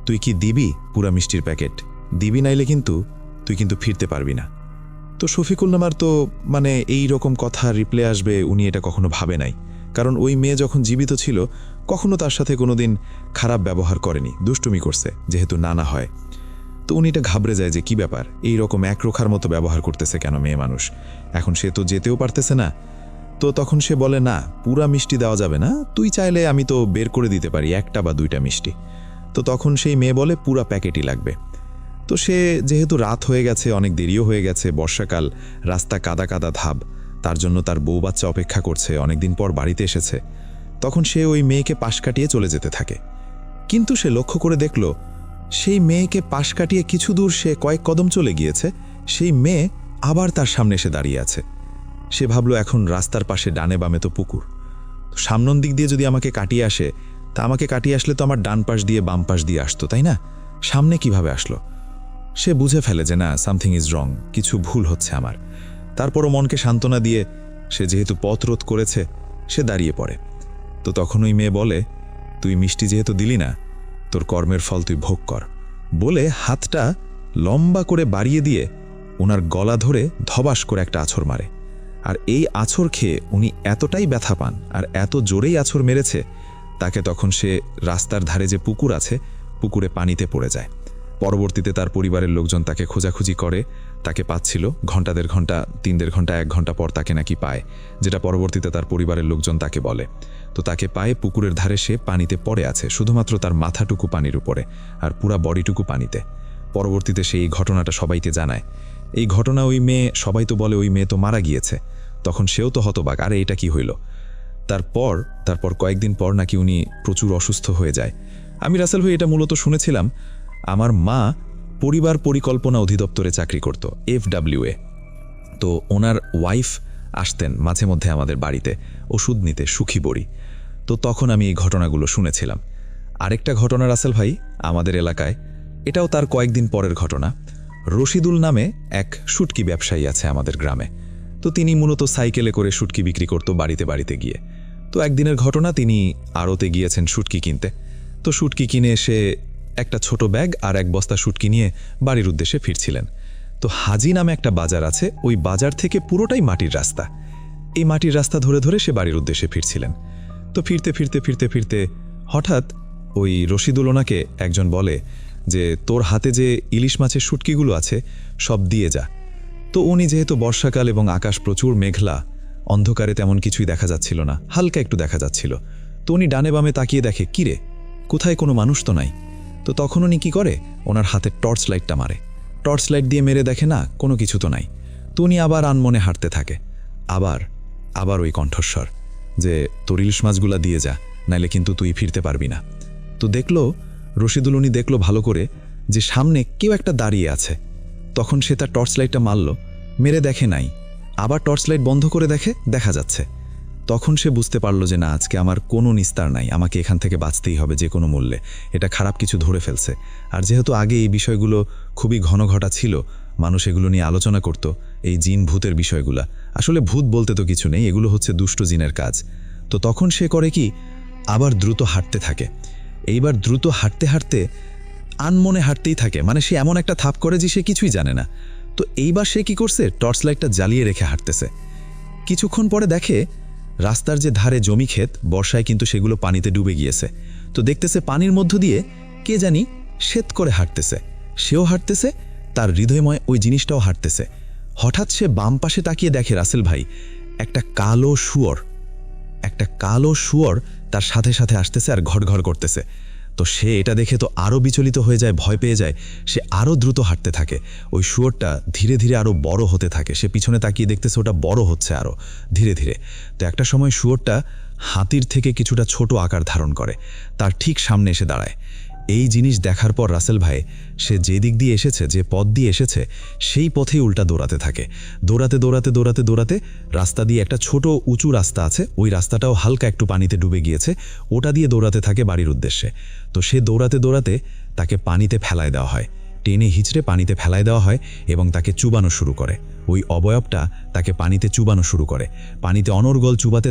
তুই কি দিবি পুরা মিষ্টির প্যাকেট? দিবি নাইলে কিন্তু তুই কিন্তু ফিরতে পারবি না। তো শফিকুল নামার তো এই রকম কথা রিপ্লে আসবে উনি এটা কখনো ভাবে নাই, কারণ ওই মেয়ে যখন জীবিত ছিল কখনো তার সাথে কোনোদিন খারাপ ব্যবহার করেনি, দুষ্টুমি করছে, যেহেতু নানা হয়। তো উনি এটা ঘাবড়ে যায় যে কি ব্যাপার, এই রকম একরোখার মতো ব্যবহার করতেছে কেন মেয়ে মানুষ, এখন সে তো যেতেও পারতেছে না। তো তখন সে বলে, না, পুরা মিষ্টি দেওয়া যাবে না, তুই চাইলে আমি তো বের করে দিতে পারি 1টা বা 2টা মিষ্টি। তো তখন সেই মেয়ে বলে, পুরা প্যাকেটই লাগবে। তো সে যেহেতু রাত হয়ে গেছে, অনেক দেরিও হয়ে গেছে, বর্ষাকাল, রাস্তা কাদা কাদা ধাব, তার জন্য তার বউ বাচ্চা অপেক্ষা করছে, অনেকদিন পর বাড়িতে এসেছে। তখন সে ওই মেয়েকে পাশ কাটিয়ে চলে যেতে থাকে। কিন্তু সে লক্ষ্য করে দেখল সেই মেয়েকে পাশ কাটিয়ে কিছু দূর সে কয়েক কদম চলে গিয়েছে, সেই মেয়ে আবার তার সামনে এসে দাঁড়িয়ে আছে। সে ভাবল, এখন রাস্তার পাশে ডানে বামে তো পুকুর, সামনের দিক দিয়ে যদি আমাকে কাটিয়ে আসে, তা আমাকে কাটিয়ে আসলে তো আমার ডান পাশ দিয়ে বাম পাশ দিয়ে আসতো, তাই না? সামনে কিভাবে আসলো? সে বুঝে ফেলে যে না, সামথিং ইজ রং, কিছু ভুল হচ্ছে আমার। তারপরও মনকে সান্ত্বনা দিয়ে সে যেহেতু পথ রোধ করেছে, সে দাঁড়িয়ে পড়ে। তো তখন ওই মেয়ে বলে, তুই মিষ্টি যেহেতু দিলি না, তোর কর্মের ফল তুই ভোগ কর, বলে হাতটা লম্বা করে বাড়িয়ে দিয়ে ওনার গলা ধরে ধবাস করে একটা আছর মারে। আর এই আছর খেয়ে উনি এতটাই ব্যথা পান, আর এত জোরেই আছর মেরেছে, তাকে তখন সে রাস্তার ধারে যে পুকুর আছে, পুকুরে পানিতে পড়ে যায়। পরবর্তীতে তার পরিবারের লোকজন তাকে খোঁজাখুঁজি করে, তাকে পাচ্ছিল, ঘন্টা 1.5 ঘন্টা 3.5 ঘন্টা 1 ঘন্টা পর তাকে নাকি পায়, যেটা পরবর্তীতে তার পরিবারের লোকজন তাকে বলে। তো তাকে পায়ে পুকুরের ধারে সে পানিতে পড়ে আছে, শুধুমাত্র তার মাথাটুকু পানির উপরে, আর পুরা বডিটুকু পানিতে। পরবর্তীতে সে এই ঘটনাটা সবাইকে জানায়। এই ঘটনা ওই মেয়ে, সবাই তো বলে ওই মেয়ে তো মারা গিয়েছে। তখন সেও তো হতবাক, আরে এটা কি হইল? তারপর কয়েকদিন পর নাকি উনি প্রচুর অসুস্থ হয়ে যায়। আমি রাসেল ভাই এটা মূলত শুনেছিলাম, আমার মা পরিবার পরিকল্পনা অধিদপ্তরে চাকরি করত, FWA। তো ওনার ওয়াইফ আসতেন মাঝে মধ্যে আমাদের বাড়িতে ওষুধ নিতে, সুখী বড়ি। তো তখন আমি এই ঘটনাগুলো শুনেছিলাম। আরেকটা ঘটনা রাসেল ভাই আমাদের এলাকায়, এটাও তার কয়েকদিন পরের ঘটনা। রশিদুল নামে এক শুটকি ব্যবসায়ী আছে আমাদের গ্রামে। তো তিনি মূলত সাইকেলে করে শুটকি বিক্রি করত বাড়িতে বাড়িতে গিয়ে। তো একদিনের ঘটনা, তিনি আড়তে গিয়েছেন শুটকি কিনতে। তো শুটকি কিনে এসে একটা ছোট ব্যাগ আর এক বস্তা শুটকি নিয়ে বাড়ির উদ্দেশ্যে ফিরছিলেন। তো হাজি নামে একটা বাজার আছে, ওই বাজার থেকে পুরোটাই মাটির রাস্তা। এই মাটির রাস্তা ধরে ধরে সে বাড়ির উদ্দেশ্যে ফিরছিলেন। তো ফিরতে ফিরতে ফিরতে ফিরতে হঠাৎ ওই রশিদুল ওনাকে একজন বলে যে তোর হাতে যে ইলিশ মাছের শুটকিগুলো আছে সব দিয়ে যা। তো উনি যেহেতু বর্ষাকাল এবং আকাশ প্রচুর মেঘলা, অন্ধকারে তেমন কিছুই দেখা যাচ্ছিল না, হালকা একটু দেখা যাচ্ছিল। তো উনি ডানে বামে তাকিয়ে দেখে, কিরে কোথায় কোনো মানুষ তো নাই। তো তখন উনি কী করে, ওনার হাতে টর্চ লাইটটা মারে। টর্চ লাইট দিয়ে মেরে দেখে না, কোনো কিছু তো নাই। তো উনি আবার আনমনে হাঁটতে থাকে। আবার ওই কণ্ঠস্বর যে তোর ইলিশ মাছগুলা দিয়ে যা, নাইলে কিন্তু তুই ফিরতে পারবি না। তো দেখলো রশিদুল, উনি দেখলো ভালো করে যে সামনে কেউ একটা দাঁড়িয়ে আছে। তখন সে তার টর্চ লাইটটা মারল, মেরে দেখে নাই। আবার টর্চ লাইট বন্ধ করে দেখে, দেখা যাচ্ছে। তখন সে বুঝতে পারল যে না, আজকে আমার কোনো নিস্তার নাই, আমাকে এখান থেকে বাঁচতেই হবে যে কোনো মূল্যে। এটা খারাপ কিছু ধরে ফেলছে। আর যেহেতু আগে এই বিষয়গুলো খুবই ঘন ঘটা ছিল, মানুষ এগুলো নিয়ে আলোচনা করত, এই জিন ভূতের বিষয়গুলা। আসলে ভূত বলতে তো কিছু নেই, এগুলো হচ্ছে দুষ্ট জিনের কাজ। তো তখন সে করে কি, আবার দ্রুত হাঁটতে থাকে। এইবার দ্রুত হাঁটতে হাঁটতে আনমনে হাঁটতেই থাকে, মানে সে এমন একটা থাপ করে যে সে কিছুই জানে না। তো এইবার সে কি করছে, টর্চ লাইটটা জ্বালিয়ে রেখে হাঁটতেছে। কিছুক্ষণ পরে দেখে রাস্তার যে ধারে জমি ক্ষেত, বর্ষায় কিন্তু সেগুলো পানিতে ডুবে গিয়েছে। তো দেখতেছে পানির মধ্য দিয়ে কে জানি শ্বেত করে হাঁটতেছে। সেও হাঁটতেছে, তার হৃদয়ময় ওই জিনিসটাও হাঁটতেছে। হঠাৎ সে বাম পাশে তাকিয়ে দেখে রাসেল ভাই, একটা কালো শুয়োর তার সাথে সাথে আসতেছে আর ঘড়ঘড় করতেছে। তো সে এটা দেখে তো আরও বিচলিত হয়ে যায়, ভয় পেয়ে যায়। সে আরও দ্রুত হাঁটতে থাকে। ওই শুয়োরটা ধীরে ধীরে আরও বড় হতে থাকে। সে পিছনে তাকিয়ে দেখতেছে ওটা বড় হচ্ছে আরও ধীরে ধীরে। তো একটা সময় শুয়োরটা হাতির থেকে কিছুটা ছোট আকার ধারণ করে, তার ঠিক সামনে এসে দাঁড়ায়। এই জিনিস দেখার পর রাসেল ভাই, সে যে দিক দিয়ে এসেছে, যে পথ দিয়ে এসেছে, সেই পথেই উল্টা দৌড়াতে থাকে। দৌড়াতে দৌড়াতে দৌড়াতে দৌড়াতে রাস্তা দিয়ে একটা ছোট উঁচু রাস্তা আছে, ওই রাস্তাটাও হালকা একটু পানিতে ডুবে গিয়েছে, ওটা দিয়ে দৌড়াতে থাকে বাড়ির উদ্দেশ্যে। তো সে দৌড়াতে দৌড়াতে তাকে পানিতে ফেলায় দেওয়া হয়, টেনে হিচড়ে পানিতে ফেলায় দেওয়া হয় এবং তাকে চুবানো শুরু করে। ওই অবয়বটা তাকে পানিতে চুবানো শুরু করে, পানিতে অনর্গল চুবাতে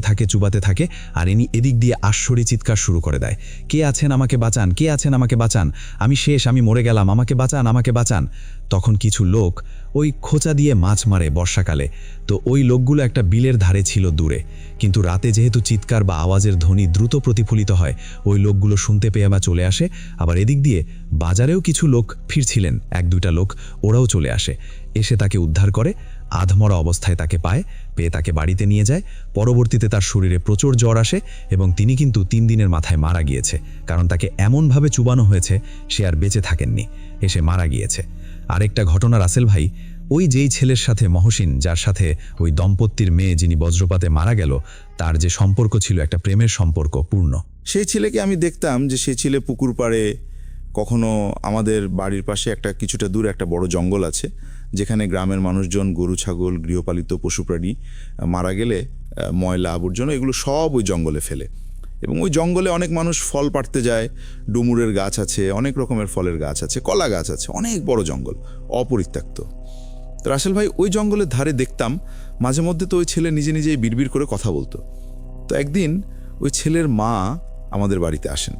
থাকে। আর ইনি এদিক দিয়ে আশ্বরী চিৎকার শুরু করে দেয়, কে আছেন আমাকে বাঁচান, কে আছেন আমাকে বাঁচান, আমি শেষ, আমি মরে গেলাম, আমাকে বাঁচান, আমাকে বাঁচান। তখন কিছু লোক ওই খোঁচা দিয়ে মাছ মারে বর্ষাকালে। তো ওই লোকগুলো একটা বিলের ধারে ছিল দূরে, কিন্তু রাতে যেহেতু চিৎকার বা আওয়াজের ধ্বনি দ্রুত প্রতিফলিত হয়, ওই লোকগুলো শুনতে পেয়ে বা চলে আসে। আবার এদিক দিয়ে বাজারেও কিছু লোক ফিরছিলেন, 1-2টা লোক, ওরাও চলে আসে, এসে তাকে উদ্ধার করে। আধমরা অবস্থায় তাকে পেয়ে তাকে বাড়িতে নিয়ে যায়। পরবর্তীতে তার শরীরে প্রচুর জ্বর আসে এবং তিনি কিন্তু 3 দিনের মাথায় মারা গিয়েছে, কারণ তাকে এমনভাবে চুবানো হয়েছে সে আর বেঁচে থাকেননি, এসে মারা গিয়েছে। আরেকটা ঘটনা রাসেল ভাই, ওই যেই ছেলের সাথে মহসিন, যার সাথে ওই দম্পতির মেয়ে যিনি বজ্রপাতে মারা গেল, তার যে সম্পর্ক ছিল একটা প্রেমের সম্পর্ক পূর্ণ। সেই ছেলেকে আমি দেখতাম যে সেই ছেলে পুকুর পাড়ে, কখনো আমাদের বাড়ির পাশে কিছুটা দূরে একটা বড় জঙ্গল আছে, যেখানে গ্রামের মানুষজন গরু ছাগল গৃহপালিত পশু প্রাণী মারা গেলে ময়লা আবর্জনা এগুলো সব ওই জঙ্গলে ফেলে। এবং ওই জঙ্গলে অনেক মানুষ ফল পাড়তে যায়, ডুমুরের গাছ আছে, অনেক রকমের ফলের গাছ আছে, কলা গাছ আছে, অনেক বড় জঙ্গল, অপরিত্যক্ত। তো রাসেল ভাই, ওই জঙ্গলের ধারে দেখতাম মাঝে মধ্যে তো ওই ছেলে নিজে নিজেই বিড়বিড় করে কথা বলতো। তো একদিন ওই ছেলের মা আমাদের বাড়িতে আসেন,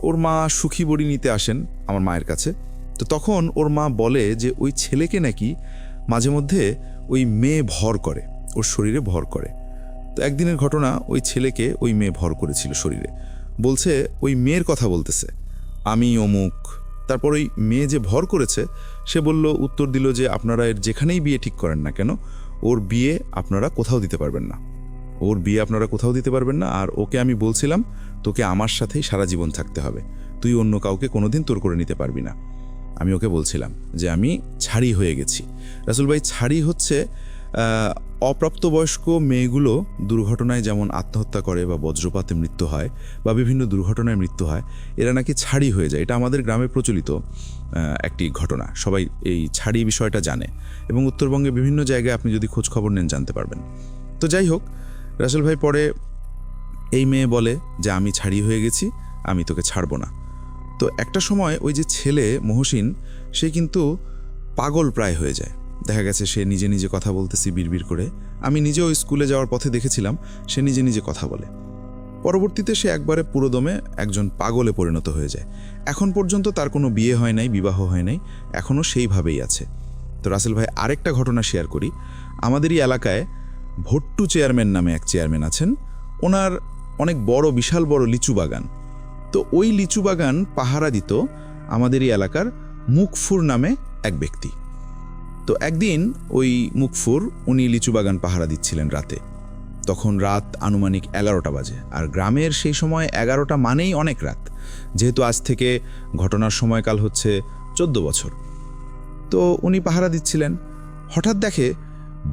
ওর মা সুখী বড়ি নিতে আসেন আমার মায়ের কাছে। তো তখন ওর মা বলে যে ওই ছেলেকে নাকি মাঝে মধ্যে ওই মেয়ে ভর করে, ওর শরীরে ভর করে। তো একদিনের ঘটনা, ওই ছেলেকে ওই মেয়ে ভর করেছিল শরীরে, বলছে ওই মেয়ের কথা বলতেছে, আমি অমুক। তারপর ওই মেয়ে যে ভর করেছে সে উত্তর দিল যে আপনারা এর যেখানেই বিয়ে ঠিক করেন না কেন, ওর বিয়ে আপনারা কোথাও দিতে পারবেন না, ওর বিয়ে আপনারা কোথাও দিতে পারবেন না। আর ওকে আমি বলছিলাম তোকে আমার সাথেই সারা জীবন থাকতে হবে, তুই অন্য কাউকে কোনোদিন তোর করে নিতে পারবি না। আমি ওকে বলছিলাম যে আমি ছাড়ি হয়ে গেছি। রাসুল ভাই, ছাড়ি হচ্ছে অপ্রাপ্তবয়স্ক মেয়েগুলো দুর্ঘটনায় যেমন আত্মহত্যা করে বা বজ্রপাতে মৃত্যু হয় বা বিভিন্ন দুর্ঘটনায় মৃত্যু হয়, এরা নাকি ছাড়ি হয়ে যায়। এটা আমাদের গ্রামে প্রচলিত একটি ঘটনা, সবাই এই ছাড়ি বিষয়টা জানে এবং উত্তরবঙ্গে বিভিন্ন জায়গায় আপনি যদি খোঁজ খবর নেন জানতে পারবেন। তো যাই হোক, রাসেল ভাই পরে এই মেয়ে বলে যে আমি ছাড়ি হয়ে গেছি, আমি তোকে ছাড়বো না। তো একটা সময় ওই যে ছেলে মহসিন, সে কিন্তু পাগল প্রায় হয়ে যায়, দেখা গেছে সে নিজে নিজে কথা বলতেছি বিড়বিড় করে। আমি নিজেও স্কুলে যাওয়ার পথে দেখেছিলাম সে নিজে নিজে কথা বলে। পরবর্তীতে সে একবারে পুরোদমে একজন পাগলে পরিণত হয়ে যায়। এখন পর্যন্ত তার কোনো বিয়ে হয় নাই, বিবাহ হয় নাই, এখনও সেইভাবেই আছে। তো রাসেল ভাই, আরেকটা ঘটনা শেয়ার করি। আমাদেরই এলাকায় ভট্টু চেয়ারম্যান নামে এক চেয়ারম্যান আছেন। ওনার অনেক বড়, বিশাল বড় লিচু বাগান। তো ওই লিচু বাগান পাহারা দিত আমাদেরই এলাকার মুকফুর নামে এক ব্যক্তি। তো একদিন ওই মুকফুর উনি লিচু বাগান পাহারা দিচ্ছিলেন রাতে। তখন রাত আনুমানিক 11টা বাজে। আর গ্রামের সেই সময় 11টা মানেই অনেক রাত, যেহেতু আজ থেকে ঘটনার সময়কাল হচ্ছে 14 বছর। তো উনি পাহারা দিচ্ছিলেন, হঠাৎ দেখে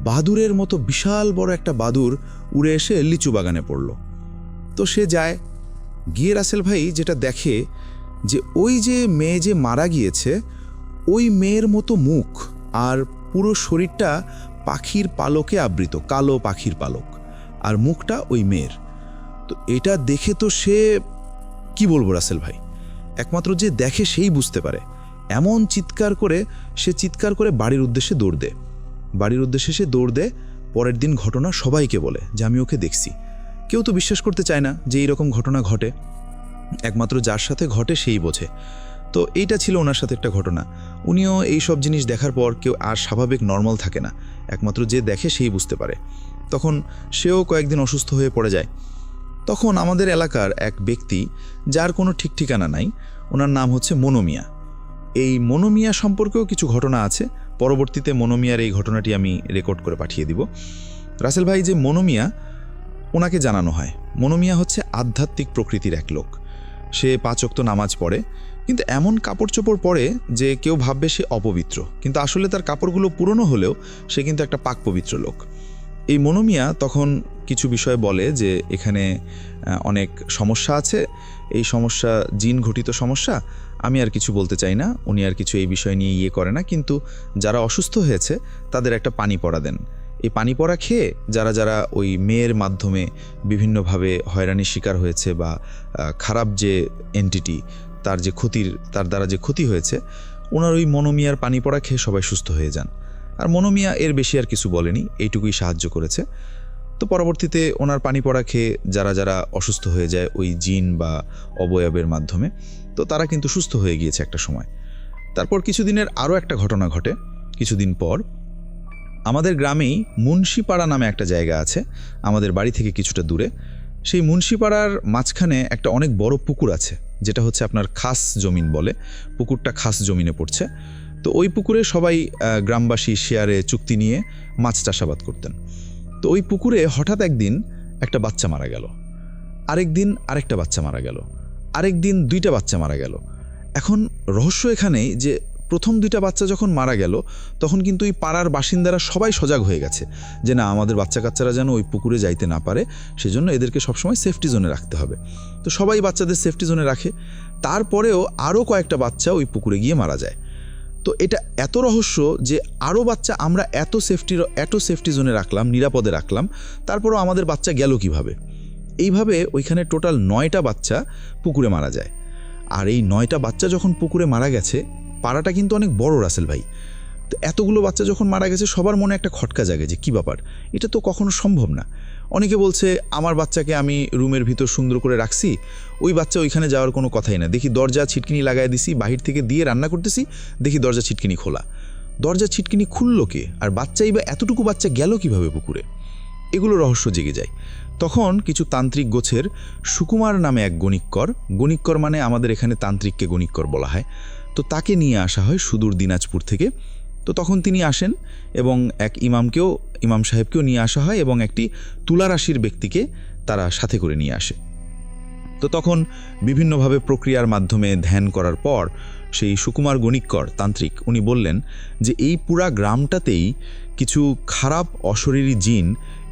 বাদুরের মতো বিশাল বড় একটা বাদুর উড়ে এসে লিচু বাগানে পড়ল। তো সে যায়, গিয়ে রাসেল ভাই যেটা দেখে যে ওই যে মেয়ে যে মারা গিয়েছে, ওই মেয়ের মতো মুখ আর পুরো শরীরটা পাখির পালকে আবৃত, কালো পাখির পালক, আর মুখটা ওই মেয়ের। তো এটা দেখে তো সে কি বলবো রাসেল ভাই, একমাত্র যে দেখে সেই বুঝতে পারে। এমন চিৎকার করে সে চিৎকার করে বাড়ির উদ্দেশ্যে দৌড় দেয়। বাড়ির উদ্দেশ্যে সে দৌড় দেয়। পরের দিন ঘটনা সবাইকে বলে যে আমি ওকে দেখছি। কেউ তো বিশ্বাস করতে চায় না যে এইরকম ঘটনা ঘটে, একমাত্র যার সাথে ঘটে সেই বোঝে। তো এইটা ছিল ওনার সাথে একটা ঘটনা। উনিও এই সব জিনিস দেখার পর কেউ আর স্বাভাবিক নর্মাল থাকে না, একমাত্র যে দেখে সেই বুঝতে পারে। তখন সেও কয়েকদিন অসুস্থ হয়ে পড়ে যায়। তখন আমাদের এলাকার এক ব্যক্তি, যার কোনো ঠিক ঠিকানা নাই, ওনার নাম হচ্ছে মনোমিয়া। এই মনোমিয়া সম্পর্কেও কিছু ঘটনা আছে। পরবর্তীতে মনোমিয়ার এই ঘটনাটি আমি রেকর্ড করে পাঠিয়ে দিব। রাসেল ভাই, যে মনোমিয়া, ওনাকে জানানো হয় মনোমিয়া হচ্ছে আধ্যাত্মিক প্রকৃতির এক লোক। সে 5 ওয়াক্ত নামাজ পড়ে, কিন্তু এমন কাপড় চোপড় পরে যে কেউ ভাববে সে অপবিত্র, কিন্তু আসলে তার কাপড়গুলো পুরনো হলেও সে কিন্তু একটা পাক পবিত্র লোক। এই মনোমিয়া তখন কিছু বিষয় বলে যে এখানে অনেক সমস্যা আছে, এই সমস্যা জিন ঘটিত সমস্যা। আমি আর কিছু বলতে চাই না, উনি আর কিছু এই বিষয় নিয়ে করে না, কিন্তু যারা অসুস্থ হয়েছে তাদের একটা পানি পড়া দেন। এই পানি পড়া খেয়ে যারা যারা ওই মেয়ের মাধ্যমে বিভিন্নভাবে হয়রানির শিকার হয়েছে বা খারাপ যে এন্টিটি তার দ্বারা যে ক্ষতি হয়েছে, ওনার ওই মনোমিয়ার পানি পড়া খেয়ে সবাই সুস্থ হয়ে যান। আর মনোমিয়া এর বেশি আর কিছু বলেনি, এইটুকুই সাহায্য করেছে। তো পরবর্তীতে ওনার পানি পড়া খেয়ে যারা যারা অসুস্থ হয়ে যায় ওই জিন বা অবয়বের মাধ্যমে, তো তারা কিন্তু সুস্থ হয়ে গিয়েছে একটা সময়। তারপর কিছুদিনের আরও একটা ঘটনা ঘটে। কিছুদিন পর আমাদের গ্রামেই মুন্সিপাড়া নামে একটা জায়গা আছে, আমাদের বাড়ি থেকে কিছুটা দূরে। সেই মুন্সিপাড়ার মাঝখানে একটা অনেক বড় পুকুর আছে, যেটা হচ্ছে আপনার খাস জমিন বলে। পুকুরটা খাস জমিনে পড়ছে। তো ওই পুকুরে সবাই গ্রামবাসী শেয়ারে চুক্তি নিয়ে মাছ চাষাবাদ করতেন। তো ওই পুকুরে হঠাৎ একদিন একটা বাচ্চা মারা গেল, আরেক দিন আরেকটা বাচ্চা মারা গেল, আরেক দিন 2টা বাচ্চা মারা গেল। এখন রহস্য এখানেই যে প্রথম 2টা বাচ্চা যখন মারা গেল, তখন কিন্তু এই পাড়ার বাসিন্দারা সবাই সজাগ হয়ে গেছে যে না, আমাদের বাচ্চা কাচ্চারা যেন ওই পুকুরে যাইতে না পারে, সেজন্য এদেরকে সবসময় সেফটি জোনে রাখতে হবে। তো সবাই বাচ্চাদের সেফটি জোনে রাখে। তারপরেও আরও কয়েকটা বাচ্চা ওই পুকুরে গিয়ে মারা যায়। তো এটা এত রহস্য যে আরও বাচ্চা আমরা এত সেফটি জোনে রাখলাম, নিরাপদে রাখলাম, তারপরও আমাদের বাচ্চা গেল কিভাবে? এইভাবে ওইখানে টোটাল 9টা বাচ্চা পুকুরে মারা যায়। আর এই 9টা বাচ্চা যখন পুকুরে মারা গেছে, পাড়াটা কিন্তু অনেক বড় রাসেল ভাই। তো এতগুলো বাচ্চা যখন মারা গেছে, সবার মনে একটা খটকা জাগে যে কী ব্যাপার, এটা তো কখনো সম্ভব না। অনেকে বলছে আমার বাচ্চাকে আমি রুমের ভিতর সুন্দর করে রাখছি, ওই বাচ্চা ওইখানে যাওয়ার কোনো কথাই না। দেখি দরজা ছিটকিনি লাগাই দিছি, বাহির থেকে দিয়ে রান্না করতেছি, দেখি দরজা ছিটকিনি খোলা। দরজা ছিটকিনি খুললো কে? আর বাচ্চাই বা এতটুকু বাচ্চা গেল কিভাবে পুকুরে? এগুলো রহস্য জেগে যায়। তখন কিছু তান্ত্রিক গোছের সুকুমার নামে এক গণিককর মানে আমাদের এখানে তান্ত্রিককে গণিককর বলা হয়, তো তাকে নিয়ে আসা হয় সুদূর দিনাজপুর থেকে। তো তখন তিনি আসেন এবং এক ইমাম সাহেবকেও নিয়ে আসা হয় এবং একটি তুলা রাশির ব্যক্তিকে তারা সাথে করে নিয়ে আসে। তো তখন বিভিন্নভাবে প্রক্রিয়ার মাধ্যমে ধ্যান করার পর সেই সুকুমার গণিককর তান্ত্রিক উনি বললেন যে এই পুরা গ্রামটাতেই কিছু খারাপ অশরীরী জিন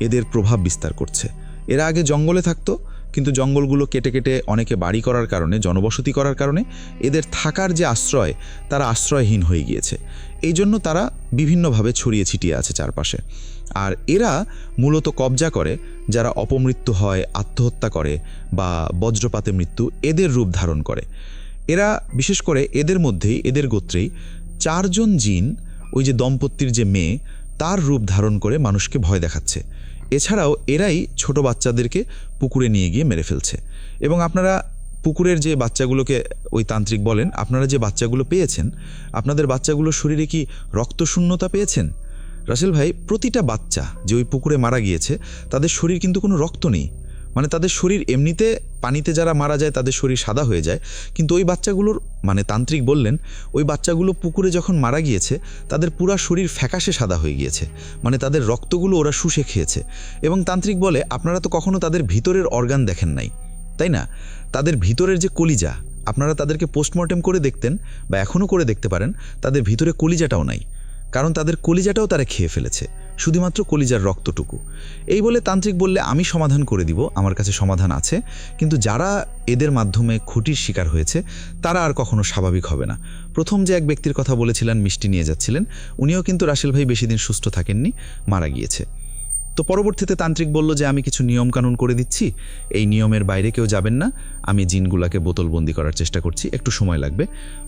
এদের প্রভাব বিস্তার করছে। এরা আগে জঙ্গলে থাকতো, কিন্তু জঙ্গলগুলো কেটে কেটে অনেকে বাড়ি করার কারণে, জনবসতি করার কারণে এদের থাকার যে আশ্রয়, তারা আশ্রয়হীন হয়ে গিয়েছে। এই জন্য তারা বিভিন্নভাবে ছড়িয়ে ছিটিয়ে আছে চারপাশে। আর এরা মূলত কবজা করে যারা অপমৃত্যু হয়, আত্মহত্যা করে বা বজ্রপাতে মৃত্যু, এদের রূপ ধারণ করে। এরা বিশেষ করে এদের মধ্যেই, এদের গোত্রেই 4 জন জিন ওই যে দম্পতির যে মেয়ে তার রূপ ধারণ করে মানুষকে ভয় দেখাচ্ছে। এছাড়াও এরাই ছোট বাচ্চাদেরকে পুকুরে নিয়ে গিয়ে মেরে ফেলছে। এবং আপনারা পুকুরের যে বাচ্চাগুলোকে ওই তান্ত্রিক বলেন, আপনারা যে বাচ্চাগুলো পেয়েছেন, আপনাদের বাচ্চাগুলোর শরীরে কি রক্তশূন্যতা পেয়েছেন? রাসেল ভাই, প্রতিটা বাচ্চা যে ওই পুকুরে মারা গিয়েছে তাদের শরীর কিন্তু কোনো রক্ত নেই। মানে তাদের শরীর এমনিতে পানিতে যারা মারা যায় তাদের শরীর সাদা হয়ে যায়, কিন্তু ওই বাচ্চাগুলোর মানে তান্ত্রিক বললেন ওই বাচ্চাগুলো পুকুরে যখন মারা গিয়েছে তাদের পুরা শরীর ফ্যাকাশে সাদা হয়ে গিয়েছে, মানে তাদের রক্তগুলো ওরা শুষে খেয়েছে। এবং তান্ত্রিক বলে আপনারা তো কখনো তাদের ভিতরের অর্গান দেখেন নাই, তাই না? তাদের ভিতরের যে কলিজা, আপনারা তাদেরকে পোস্টমর্টেম করে দেখতেন বা এখনও করে দেখতে পারেন, তাদের ভিতরে কলিজাটাও নাই, কারণ তাদের কলিজাটাও তারা খেয়ে ফেলেছে, শুধুমাত্র কলিজার রক্তটুকু। এই বলে তান্ত্রিক বললে আমি সমাধান করে দিব, আমার কাছে সমাধান আছে, কিন্তু যারা এদের মাধ্যমে ক্ষতির শিকার হয়েছে তারা আর কখনো স্বাভাবিক হবে না। প্রথম যে এক ব্যক্তির কথা বলেছিলেন মিষ্টি নিয়ে যাচ্ছিলেন, উনিও কিন্তু রাসেল ভাই বেশি দিন সুস্থ থাকেননি, মারা গিয়েছে। তো পরবর্তীতে তান্ত্রিক বলল যে আমি কিছু নিয়মকানুন করে দিচ্ছি, এই নিয়মের বাইরে কেউ যাবেন না, আমি জিনগুলোকে বোতলবন্দি করার চেষ্টা করছি, একটু সময় লাগবে।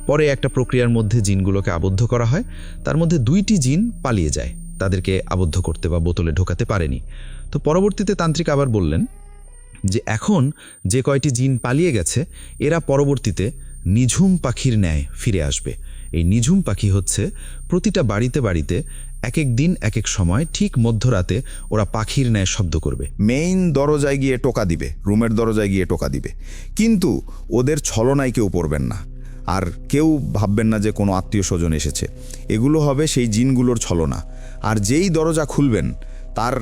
পরে একটা প্রক্রিয়ার মধ্যে জিনগুলোকে আবদ্ধ করা হয়, তার মধ্যে 2টি জিন পালিয়ে যায়, তাদেরকে আবদ্ধ করতে বা বোতলে ঢোকাতে পারেনি। তো পরবর্তীতে তান্ত্রিক আবার বললেন যে এখন যে কয়টি জিন পালিয়ে গেছে এরা পরবর্তীতে নিঝুম পাখির ন্যায় ফিরে আসবে। এই নিঝুম পাখি হচ্ছে প্রতিটা বাড়িতে বাড়িতে এক এক দিন এক এক সময় ঠিক মধ্যরাতে ওরা পাখির ন্যায় শব্দ করবে। মেইন দরজায় গিয়ে টোকা দিবে, রুমের দরজায় গিয়ে টোকা দিবে, কিন্তু ওদের ছলনায় কেউ পড়বেন না, আর কেউ ভাববেন না যে কোনো আত্মীয় স্বজন এসেছে। এগুলো হবে সেই জিনগুলোর ছলনা। আর যেই দরজা খুলবেন তার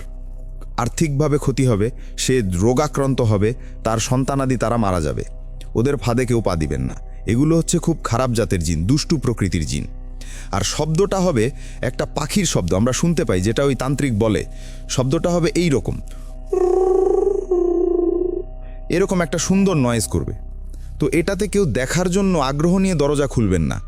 আর্থিকভাবে ক্ষতি হবে, সে রোগাক্রান্ত হবে, তার সন্তানাদি তারা মারা যাবে। ওদের ফাঁদে কেউ পা দিবেন না। এগুলো হচ্ছে খুব খারাপ জাতের জিন, দুষ্টু প্রকৃতির জিন। আর শব্দটা হবে একটা পাখির শব্দ, আমরা শুনতে পাই, যেটা ওই তান্ত্রিক বলে। শব্দটা হবে এই রকম, এরকম একটা সুন্দর নয়েজ করবে। তো এটাতে কেউ দেখার জন্য আগ্রহ নিয়ে দরজা খুলবেন না।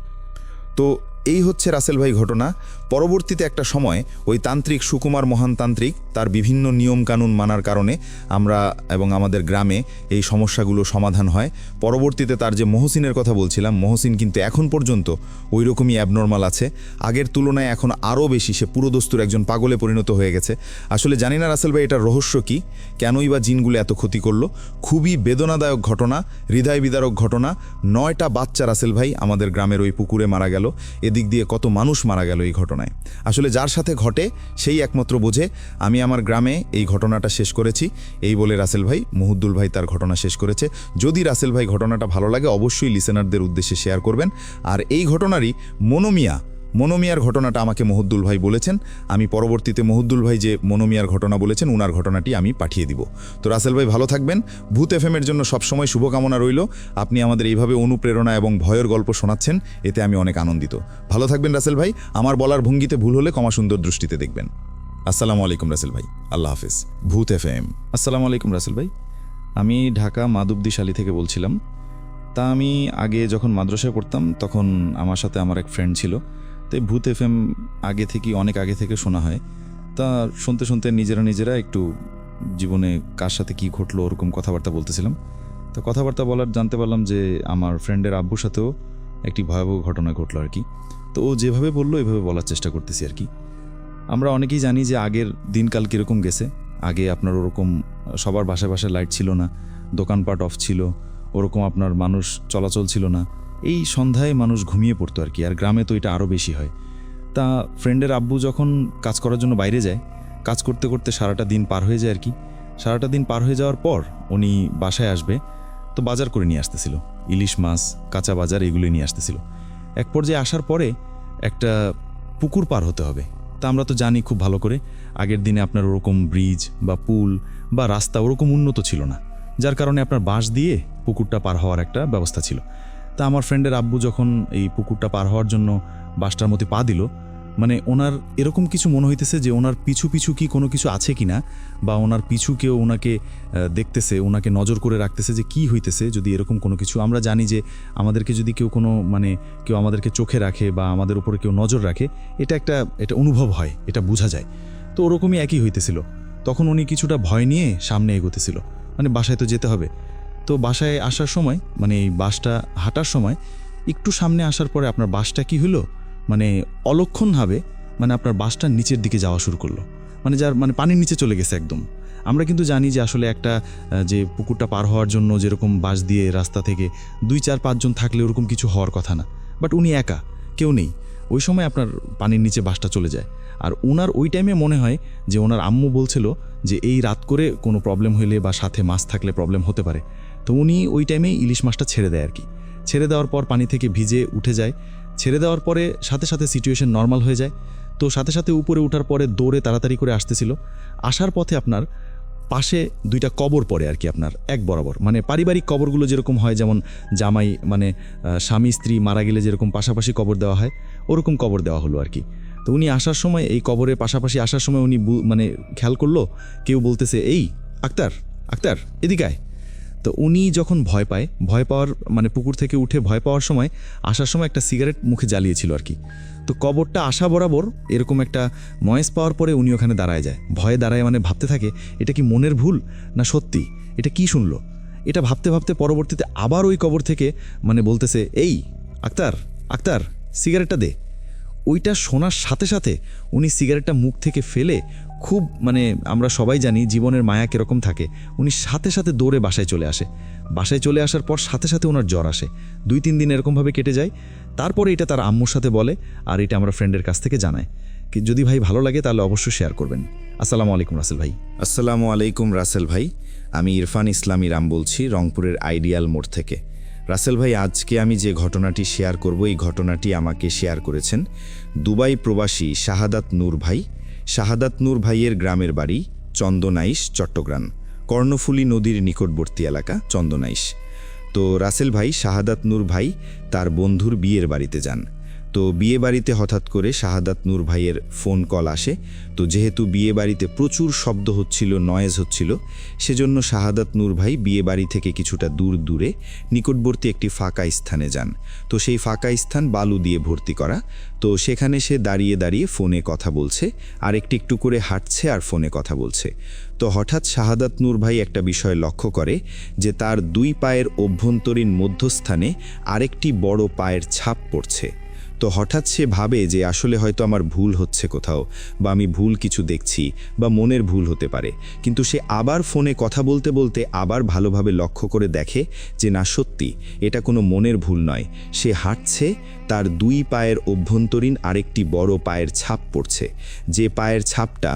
তো এই হচ্ছে রাসেল ভাই ঘটনা। পরবর্তীতে একটা সময় ওই তান্ত্রিক সুকুমার মহান তান্ত্রিক তার বিভিন্ন নিয়মকানুন মানার কারণে আমরা এবং আমাদের গ্রামে এই সমস্যাগুলো সমাধান হয়। পরবর্তীতে তার যে মহসিনের কথা বলছিলাম, মহসিন কিন্তু এখন পর্যন্ত ওই রকমই অ্যাবনর্মাল আছে, আগের তুলনায় এখন আরও বেশি। সে পুরোদস্তুর একজন পাগলে পরিণত হয়ে গেছে। আসলে জানি না রাসেল ভাই এটার রহস্য কী, কেনই বা জিনগুলো এত ক্ষতি করলো। খুবই বেদনাদায়ক ঘটনা, হৃদয় বিদারক ঘটনা। 9টা বাচ্চা রাসেল ভাই আমাদের গ্রামের ওই পুকুরে মারা গেল, এদিক দিয়ে কত মানুষ মারা গেল এই ঘটনায়। আসলে যার সাথে ঘটে সেই একমাত্র বোঝে। আমি আমার গ্রামে এই ঘটনাটা শেষ করেছি, এই বলে রাসেল ভাই, মুহুদ্দুল ভাই তার ঘটনা শেষ করেছে। যদি রাসেল ভাই ঘটনাটা ভালো লাগে অবশ্যই লিসেনারদের উদ্দেশ্যে শেয়ার করবেন। আর এই ঘটনারই মনোমিয়ার ঘটনাটা আমাকে মুহুদ্দুল ভাই বলেছেন। আমি পরবর্তীতে মুহুদ্দুল ভাই যে মনোমিয়ার ঘটনা বলেছেন উনার ঘটনাটি আমি পাঠিয়ে দিব। তো রাসেল ভাই ভালো থাকবেন। ভূত এফএমের জন্য সবসময় শুভকামনা রইল। আপনি আমাদের এইভাবে অনুপ্রেরণা এবং ভয়ের গল্প শোনাচ্ছেন, এতে আমি অনেক আনন্দিত। ভালো থাকবেন রাসেল ভাই। আমার বলার ভঙ্গিতে ভুল হলে ক্ষমা সুন্দর দৃষ্টিতে দেখবেন। আসসালামু আলাইকুম রাসেল ভাই, আল্লাহ হাফেজ। ভূত এফএম। আসসালামু আলাইকুম রাসেল ভাই, আমি ঢাকা মাধবদীশালী থেকে বলছিলাম। তা আমি আগে যখন মাদ্রাসায় পড়তাম তখন আমার সাথে আমার এক ফ্রেন্ড ছিল। তো ভূত এফএম অনেক আগে থেকে শোনা হয়। তা শুনতে শুনতে নিজেরা একটু জীবনে কার সাথে কি ঘটলো ওরকম কথাবার্তা বলতেছিলাম। তো কথাবার্তা বলার জানতে পারলাম যে আমার ফ্রেন্ডের আব্বুর সাথেও একটি ভয়াবহ ঘটনা ঘটলো আর কি। তো ও যেভাবে বললো এভাবে বলার চেষ্টা করতেছি আর কি। আমরা অনেকেই জানি যে আগের দিনকাল কীরকম গেছে। আগে আপনার ওরকম সবার বাসায় বাসায় লাইট ছিল না, দোকানপাট অফ ছিল, ওরকম আপনার মানুষ চলাচল ছিল না। এই সন্ধ্যায় মানুষ ঘুমিয়ে পড়তো আর কি। আর গ্রামে তো এটা আরও বেশি হয়। তা ফ্রেন্ডের আব্বু যখন কাজ করার জন্য বাইরে যায়, কাজ করতে করতে সারাটা দিন পার হয়ে যায় আর কি। সারাটা দিন পার হয়ে যাওয়ার পর উনি বাসায় আসবে, তো বাজার করে নিয়ে আসতেছিল, ইলিশ মাছ, কাঁচা বাজার এগুলোই নিয়ে আসতেছিল। এক পর্যায়ে আসার পরে একটা পুকুর পার হতে হবে। তা আমরা তো জানি খুব ভালো করে আগের দিনে আপনার ওরকম ব্রিজ বা পুল বা রাস্তা ওরকম উন্নত ছিল না, যার কারণে আপনার বাঁশ দিয়ে পুকুরটা পার হওয়ার একটা ব্যবস্থা ছিল। তা আমার ফ্রেন্ডের আব্বু যখন এই পুকুরটা পার হওয়ার জন্য বাঁশটার মধ্যে পা দিল, মানে ওনার এরকম কিছু মনে হইতেছে যে ওনার পিছু পিছু কি কোনো কিছু আছে কিনা, বা ওনার পিছু কেউ ওনাকে দেখতেছে, ওনাকে নজর করে রাখতেছে যে কি হইতেছে। যদি এরকম কোনো কিছু, আমরা জানি যে আমাদেরকে যদি কেউ কেউ আমাদেরকে চোখে রাখে বা আমাদের উপরে কেউ নজর রাখে, এটা অনুভব হয়, এটা বোঝা যায়। তো ওরকমই একই হইতেছিল। তখন উনি কিছুটা ভয় নিয়ে সামনে এগোতেছিল, মানে বাসায় তো যেতে হবে। তো বাসায় আসার সময়, মানে এই বাসটা হাঁটার সময় একটু সামনে আসার পরে আপনার বাসটা কি হলো, মানে অলক্ষণভাবে মানে আপনার বাসটা নিচের দিকে যাওয়া শুরু করলো, মানে যার মানে পানির নিচে চলে গেছে একদম। আমরা কিন্তু জানি যে আসলে একটা যে পুকুরটা পার হওয়ার জন্য যেরকম বাস দিয়ে রাস্তা থেকে 2-4-5 জন থাকলে ওরকম কিছু হওয়ার কথা না, বাট উনি একা, কেউ নেই। ওই সময় আপনার পানির নিচে বাসটা চলে যায়। আর ওনার ওই টাইমে মনে হয় যে ওনার আম্মু বলছিল যে এই রাত করে কোনো প্রবলেম হইলে বা সাথে মাছ থাকলে প্রবলেম হতে পারে। তো উনি ওই টাইমেই ইলিশ মাছটা ছেড়ে দেয় আর কি। ছেড়ে দেওয়ার পর পানি থেকে ভিজে উঠে যায়। ছেড়ে দেওয়ার পরে সাথে সাথে সিচুয়েশন নর্মাল হয়ে যায়। তো সাথে সাথে উপরে ওঠার পরে দৌড়ে তাড়াতাড়ি করে আসতেছিল। আসার পথে আপনার পাশে 2টা কবর পড়ে আর কি, আপনার এক বরাবর, মানে পারিবারিক কবরগুলো যেরকম হয়, যেমন জামাই মানে স্বামী স্ত্রী মারা গেলে যেরকম পাশাপাশি কবর দেওয়া হয়, ওরকম কবর দেওয়া হলো আর কি। তো উনি আসার সময় এই কবরের পাশাপাশি আসার সময় উনি মানে খেয়াল করলো কেউ বলতেছে, এই আক্তার আক্তার এদিকে আয়। তো উনি যখন ভয় পাওয়ার মানে পুকুর থেকে উঠে ভয় পাওয়ার সময় আসার সময় একটা সিগারেট মুখে জ্বালিয়েছিল আর কি। তো কবরটা আসা বরাবর এরকম একটা নয়েজ পাওয়ার পরে উনি ওখানে দাঁড়ায় যায়, ভয়ে দাঁড়ায়, মানে ভাবতে থাকে এটা কি মনের ভুল না সত্যি, এটা কি শুনলো। এটা ভাবতে ভাবতে পরবর্তীতে আবার ওই কবর থেকে মানে বলতেছে, এই আক্তার আক্তার সিগারেটটা দে। ওইটা শোনার সাথে সাথে উনি সিগারেটটা মুখ থেকে ফেলে খুব মানে আমরা সবাই জানি জীবনের মায়া কীরকম থাকে, উনি সাথে সাথে দৌড়ে বাসায় চলে আসে। বাসায় চলে আসার পর সাথে সাথে ওনার জ্বর আসে, 2-3 দিন এরকমভাবে কেটে যায়। তারপরে এটা তার আম্মুর সাথে বলে, আর এটা আমরা ফ্রেন্ডের কাছ থেকে জানায়। যদি ভাই ভালো লাগে তাহলে অবশ্যই শেয়ার করবেন। আসসালামু আলাইকুম রাসেল ভাই। আসসালামু আলাইকুম রাসেল ভাই, আমি ইরফান ইসলামী রাম বলছি, রংপুরের আইডিয়াল মোড় থেকে। রাসেল ভাই, আজকে আমি যে ঘটনাটি শেয়ার করব, এই ঘটনাটি আমাকে শেয়ার করেছেন দুবাই প্রবাসী শাহাদাত নূর ভাই। শাহাদাত নূর ভাইয়ের গ্রামের বাড়ি চন্দনাইশ, চট্টগ্রাম, কর্ণফুলী নদীর নিকটবর্তী এলাকা চন্দনাইশ। তো রাসেল ভাই, শাহাদাত নূর ভাই তার বন্ধুর বিয়ের বাড়িতে যান। তো বিয়ে বাড়িতে হঠাৎ করে শাহাদাত নূর ভাইয়ের ফোন কল আসে। তো যেহেতু বিয়ে বাড়িতে প্রচুর শব্দ হচ্ছিল, নয়েজ হচ্ছিল, সেজন্য শাহাদাত নূর ভাই বিয়ে বাড়ি থেকে কিছুটা দূরে নিকটবর্তী একটি ফাঁকা স্থানে যান। তো সেই ফাঁকা স্থান বালু দিয়ে ভর্তি করা। তো সেখানে সে দাঁড়িয়ে ফোনে কথা বলছে, আর একটু করে হাঁটছে আর ফোনে কথা বলছে। তো হঠাৎ শাহাদাত নূর ভাই একটা বিষয় লক্ষ্য করে যে তার 2 পায়ের অভ্যন্তরীণ মধ্যস্থানে আরেকটি বড় পায়ের ছাপ পড়ছে। তো হঠাৎ সে ভাবে যে আসলে হয়তো আমার ভুল হচ্ছে কোথাও, বা আমি ভুল কিছু দেখছি, বা মনের ভুল হতে পারে। কিন্তু সে আবার ফোনে কথা বলতে আবার ভালোভাবে লক্ষ্য করে দেখে যে না, সত্যি এটা কোনো মনের ভুল নয়। সে হাঁটছে, তার 2 পায়ের অভ্যন্তরীণ আরেকটি বড় পায়ের ছাপ পড়ছে, যে পায়ের ছাপটা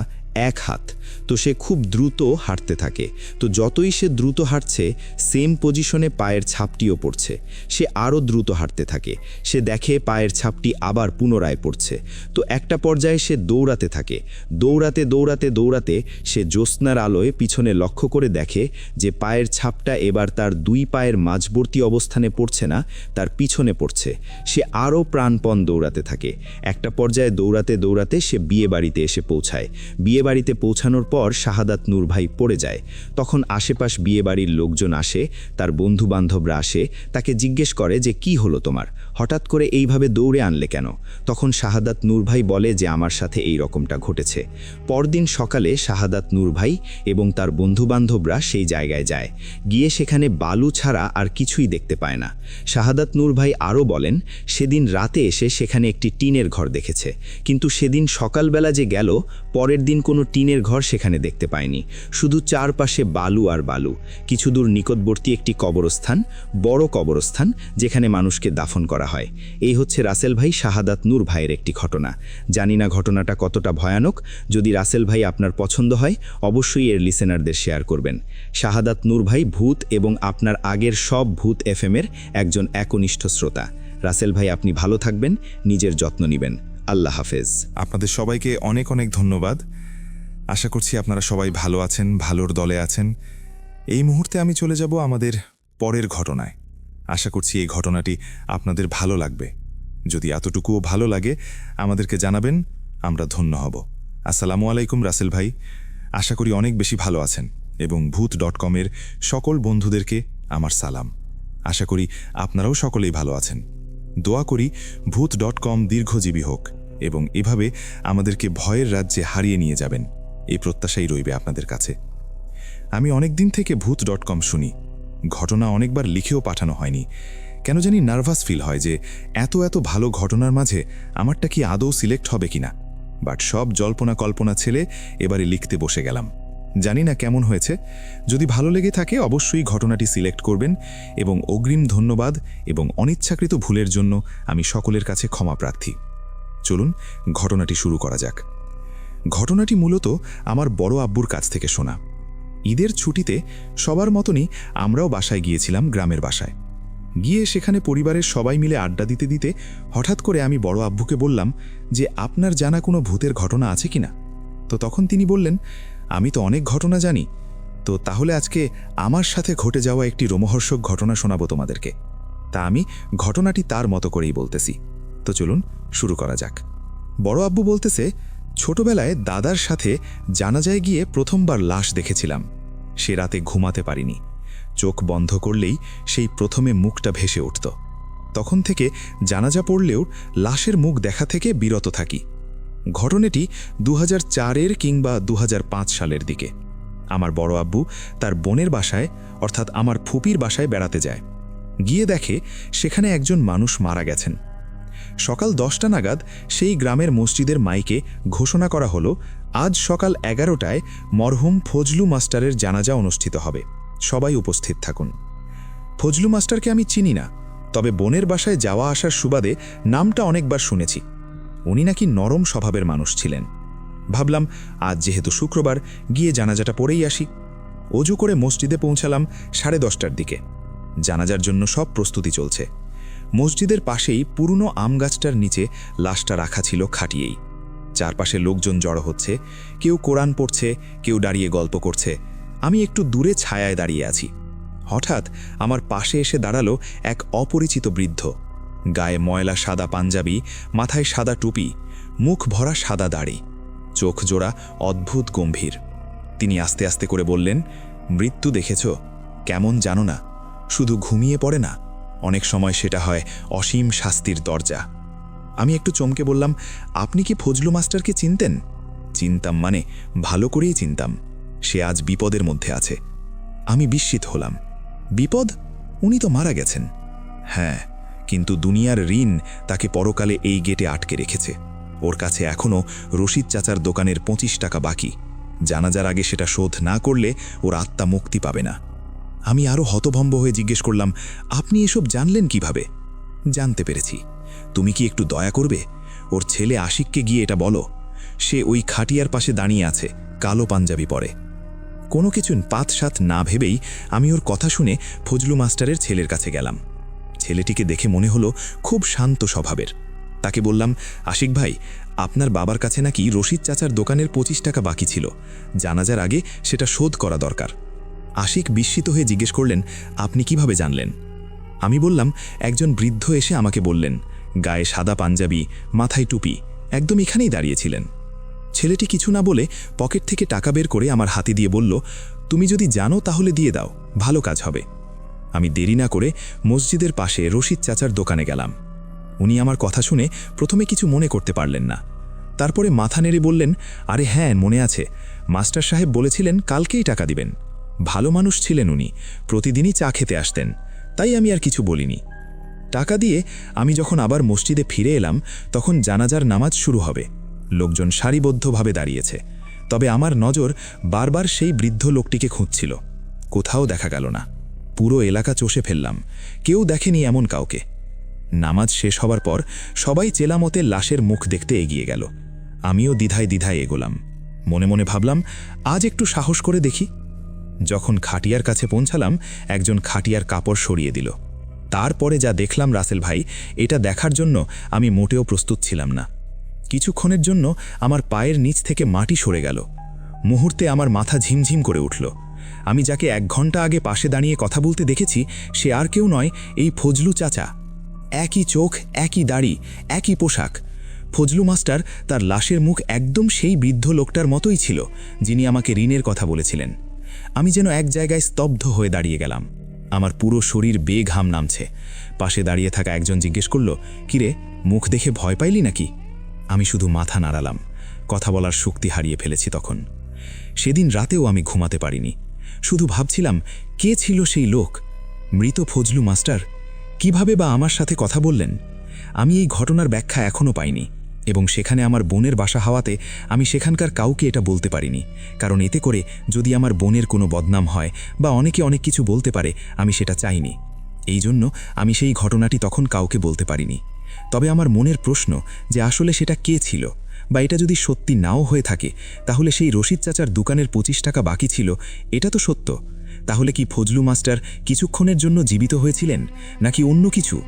1 হাত। তো সে খুব দ্রুত হাঁটতে থাকে। তো যতই সে দ্রুত হাঁটছে, সেম পজিশনে পায়ের ছাপটিও পড়ছে। সে আরও দ্রুত হাঁটতে থাকে। সে দেখে পায়ের ছাপটি আবার পুনরায় পড়ছে। তো একটা পর্যায়ে সে দৌড়াতে থাকে। দৌড়াতে সে জ্যোৎস্নার আলোয় পিছনে লক্ষ্য করে দেখে যে পায়ের ছাপটা এবার তার 2 পায়ের মাঝবর্তী অবস্থানে পড়ছে না, তার পিছনে পড়ছে। সে আরও প্রাণপণ দৌড়াতে থাকে। একটা পর্যায়ে দৌড়াতে সে বিয়ে বাড়িতে এসে পৌঁছায়। বিয়ে বাড়িতে পৌঁছানোর পর শাহাদাত নূর ভাই পড়ে যায়। তখন আশেপাশ বিয়েবাড়ির লোকজন আসে, তার বন্ধু বান্ধবরা আসে, তাকে জিজ্ঞেস করে যে কি হলো তোমার, হঠাৎ করে এইভাবে দৌড়ে আনলে কেন? তখন শাহাদাত নূর ভাই বলে যে আমার সাথে এই রকমটা ঘটেছে। পরদিন সকালে শাহাদাত নূর ভাই এবং তার বন্ধু বান্ধবরা সেই জায়গায় যায়। গিয়ে সেখানে বালু ছাড়া আর কিছুই দেখতে পায় না। শাহাদাত নূর ভাই আরও বলেন, সেদিন রাতে এসে সেখানে একটি টিনের ঘর দেখেছে, কিন্তু সেদিন সকালবেলা যে গেল, পরের দিন কোনো টিনের ঘর সেখানে দেখতে পায়নি। শুধু চারপাশে বালু আর বালু। কিছু দূর নিকটবর্তী একটি কবরস্থান, বড় কবরস্থান, যেখানে মানুষকে দাফন করা হয়। এই হচ্ছে রাসেল ভাই শাহাদাত নূর ভাইয়ের একটি ঘটনা। জানি না ঘটনাটা কতটা ভয়ানক। যদি রাসেল ভাই আপনার পছন্দ হয়, অবশ্যই এর লিসেনারদের শেয়ার করবেন। শাহাদাত নূর ভাই ভূত এবং আপনার আগের সব ভূত এফএমের একজন একনিষ্ঠ শ্রোতা। রাসেল ভাই, আপনি ভালো থাকবেন, নিজের যত্ন নেবেন। আল্লাহ হাফেজ। আপনাদের সবাইকে অনেক অনেক ধন্যবাদ। আশা করছি আপনারা সবাই ভালো আছেন, ভালোর দলে আছেন। এই মুহূর্তে আমি চলে যাব আমাদের পরের ঘটনায়। আশা করছি এই ঘটনাটি আপনাদের ভালো লাগবে। যদি এতটুকুও ভালো লাগে আমাদেরকে জানাবেন, আমরা ধন্য হব। আসসালামু আলাইকুম রাসেল ভাই, আশা করি অনেক বেশি ভালো আছেন, এবং ভূত.com-এর সকল বন্ধুদেরকে আমার সালাম। আশা করি আপনারাও সকলেই ভালো আছেন। দোয়া করি ভূত.com দীর্ঘজীবী হোক এবং এভাবে আমাদেরকে ভয়ের রাজ্যে হারিয়ে নিয়ে যাবেন, এই প্রত্যাশাই রইবে আপনাদের কাছে। আমি অনেক দিন থেকে ভূত.com শুনি, ঘটনা অনেকবার লিখেও পাঠানো হয়নি, কেন জানি নার্ভাস ফিল হয় যে এত এত ভালো ঘটনার মাঝে আমারটা কি আদৌ সিলেক্ট হবে কিনা। বাট সব জল্পনা কল্পনা ছেলে এবারে লিখতে বসে গেলাম। জানি না কেমন হয়েছে, যদি ভালো লেগে থাকে অবশ্যই ঘটনাটি সিলেক্ট করবেন এবং অগ্রিম ধন্যবাদ এবং অনিচ্ছাকৃত ভুলের জন্য আমি সকলের কাছে ক্ষমা প্রার্থী। চলুন ঘটনাটি শুরু করা যাক। ঘটনাটি মূলত আমার বড় আব্বুর কাছ থেকে শোনা। ঈদের ছুটিতে সবার মতনই আমরাও বাসায় গিয়েছিলাম, গ্রামের বাসায়। গিয়ে সেখানে পরিবারের সবাই মিলে আড্ডা দিতে দিতে হঠাৎ করে আমি বড় আব্বুকে বললাম যে আপনার জানা কোনো ভূতের ঘটনা আছে কিনা। তো তখন তিনি বললেন, আমি তো অনেক ঘটনা জানি, তো তাহলে আজকে আমার সাথে ঘটে যাওয়া একটি রোমহর্ষক ঘটনা শোনাবো তোমাদেরকে। তা আমি ঘটনাটি তার মতো করেই বলতেছি। তো চলুন শুরু করা যাক। বড় আব্বু বলতেছে, ছোটবেলায় দাদার সাথে জানাজায় গিয়ে প্রথমবার লাশ দেখেছিলাম। সে রাতে ঘুমাতে পারিনি। চোখ বন্ধ করলেই সেই প্রথমে মুখটা ভেসে উঠত। তখন থেকে জানাজা পড়লেও লাশের মুখ দেখা থেকে বিরত থাকি। ঘটনাটি 2004 কিংবা 2005 সালের দিকে। আমার বড় আব্বু তার বোনের বাসায় অর্থাৎ আমার ফুপির বাসায় বেড়াতে যায়। গিয়ে দেখে সেখানে একজন মানুষ মারা গেছেন। সকাল 10টা নাগাদ সেই গ্রামের মসজিদের মাইকে ঘোষণা করা হলো, আজ সকাল 11টায় মরহুম ফজলু মাস্টারের জানাজা অনুষ্ঠিত হবে, সবাই উপস্থিত থাকুন। ফজলু মাস্টারকে আমি চিনি না, তবে বোনের বাসায় যাওয়া আসার সুবাদে নামটা অনেকবার শুনেছি। উনি নাকি নরম স্বভাবের মানুষ ছিলেন। ভাবলাম আজ যেহেতু শুক্রবার, গিয়ে জানাজাটা পড়েই আসি। অজু করে মসজিদে পৌঁছালাম 10:30টার দিকে। জানাজার জন্য সব প্রস্তুতি চলছে। মসজিদের পাশেই পুরনো আম গাছটার নিচে লাশটা রাখা ছিল খাটিয়েই। চারপাশে লোকজন জড়ো হচ্ছে, কেউ কোরআন পড়ছে, কেউ দাঁড়িয়ে গল্প করছে। আমি একটু দূরে ছায়ায় দাঁড়িয়ে আছি। হঠাৎ আমার পাশে এসে দাঁড়ালো এক অপরিচিত বৃদ্ধ। গায়ে ময়লা সাদা পাঞ্জাবি, মাথায় সাদা টুপি, মুখ ভরা সাদা দাড়ি, চোখ জোড়া অদ্ভুত গম্ভীর। তিনি আস্তে আস্তে করে বললেন, মৃত্যু দেখেছ? কেমন জানো না, শুধু ঘুমিয়ে পড়ে না, অনেক সময় সেটা হয় অসীম শাস্তির দরজা। আমি একটু চমকে বললাম, আপনি কি ফজলু মাস্টারকে চিনতেন? চিনতাম মানে ভালো করেই চিনতাম। সে আজ বিপদের মধ্যে আছে। আমি বিস্মিত হলাম। বিপদ? উনি তো মারা গেছেন। হ্যাঁ, কিন্তু দুনিয়ার ঋণ তাকে পরকালে এই গেটে আটকে রেখেছে। ওর কাছে এখনও রশিদ চাচার দোকানের 25 টাকা বাকি। জানাজার আগে সেটা শোধ না করলে ওর আত্মা মুক্তি পাবে না। আমি আরও হতভম্ব হয়ে জিজ্ঞেস করলাম, আপনি এসব জানলেন কিভাবে? জানতে পেরেছি। তুমি কি একটু দয়া করবে? ওর ছেলে আশিককে গিয়ে এটা বলো। সে ওই খাটিয়ার পাশে দাঁড়িয়ে আছে, কালো পাঞ্জাবি পরে। কোনো কিছু পাত-সাত না ভেবেই আমি ওর কথা শুনে ফজলু মাস্টারের ছেলের কাছে গেলাম। ছেলেটিকে দেখে মনে হলো খুব শান্ত স্বভাবের। তাকে বললাম, আশিক ভাই, আপনার বাবার কাছে নাকি রশিদ চাচার দোকানের 25 টাকা বাকি ছিল। জানাজার আগে সেটা শোধ করা দরকার। আশিক বিস্মিত হয়ে জিজ্ঞেস করলেন, আপনি কিভাবে জানলেন? আমি বললাম, একজন বৃদ্ধ এসে আমাকে বললেন, গায়ে সাদা পাঞ্জাবি, মাথায় টুপি, একদম এখানেই দাঁড়িয়েছিলেন। ছেলেটি কিছু না বলে পকেট থেকে টাকা বের করে আমার হাতে দিয়ে বলল, তুমি যদি জানো তাহলে দিয়ে দাও, ভালো কাজ হবে। আমি দেরি না করে মসজিদের পাশে রশিদ চাচার দোকানে গেলাম। উনি আমার কথা শুনে প্রথমে কিছু মনে করতে পারলেন না। তারপরে মাথা নেড়ে বললেন, আরে হ্যাঁ, মনে আছে, মাস্টার সাহেব বলেছিলেন কালকেই টাকা দিবেন। ভালো মানুষ ছিলেন উনি, প্রতিদিনই চা খেতে আসতেন, তাই আমি আর কিছু বলিনি। টাকা দিয়ে আমি যখন আবার মসজিদে ফিরে এলাম, তখন জানাজার নামাজ শুরু হবে। লোকজন সারিবদ্ধভাবে দাঁড়িয়েছে, তবে আমার নজর বারবার সেই বৃদ্ধ লোকটিকে খুঁজছিল। কোথাও দেখা গেল না। পুরো এলাকা চষে ফেললাম, কেউ দেখেনি এমন কাউকে। নামাজ শেষ হবার পর সবাই চেলামতে লাশের মুখ দেখতে এগিয়ে গেল। আমিও দ্বিধায় দ্বিধায় এগোলাম। মনে মনে ভাবলাম, আজ একটু সাহস করে দেখি। যখন খাটিয়ার কাছে পৌঁছালাম, একজন খাটিয়ার কাপড় সরিয়ে দিল। তারপরে যা দেখলাম রাসেল ভাই, এটা দেখার জন্য আমি মোটেও প্রস্তুত ছিলাম না। কিছুক্ষণের জন্য আমার পায়ের নিচ থেকে মাটি সরে গেল। মুহূর্তে আমার মাথা ঝিমঝিম করে উঠল। আমি যাকে 1 ঘন্টা আগে পাশে দাঁড়িয়ে কথা বলতে দেখেছি, সে আর কেউ নয়, এই ফজলু চাচা। একই চোখ, একই দাড়ি, একই পোশাক। ফজলু মাস্টার তার লাশের মুখ একদম সেই বৃদ্ধ লোকটার মতোই ছিল, যিনি আমাকে ঋণের কথা বলেছিলেন। আমি যেন এক জায়গায় স্তব্ধ হয়ে দাঁড়িয়ে গেলাম। আমার পুরো শরীর বেয়ে ঘাম নামছে। পাশে দাঁড়িয়ে থাকা একজন জিজ্ঞেস করল, কিরে, মুখ দেখে ভয় পাইলি নাকি? আমি শুধু মাথা নাড়ালাম। কথা বলার শক্তি হারিয়ে ফেলেছি তখন। সেদিন রাতেও আমি ঘুমাতে পারিনি। শুধু ভাবছিলাম, কে ছিল সেই লোক? মৃত ফজলু মাস্টার? কিভাবে বা আমার সাথে কথা বললেন? আমি এই ঘটনার ব্যাখ্যা এখনও পাইনি, এবং সেখানে আমার বোনের বাসা হওয়াতে আমি সেখানকার কাউকে এটা বলতে পারিনি, কারণ এতে করে যদি আমার বোনের কোনো বদনাম হয় বা অনেকে অনেক কিছু বলতে পারে, আমি সেটা চাইনি। এই জন্য আমি সেই ঘটনাটি তখন কাউকে বলতে পারিনি। তবে আমার মনের প্রশ্ন যে আসলে সেটা কে ছিল, বা এটা যদি সত্যি নাও হয়ে থাকে, তাহলে সেই রশিদ চাচার দোকানের 25 টাকা বাকি ছিল, এটা তো সত্য। তাহলে কি ফজলু মাস্টার কিছুক্ষণের জন্য জীবিত হয়েছিলেন, নাকি অন্য কিছু?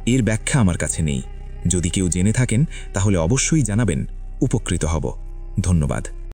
এর ব্যাখ্যা আমার কাছে নেই। যদি কেউ জেনে থাকেন তাহলে অবশ্যই জানাবেন, উপকৃত হব। ধন্যবাদ।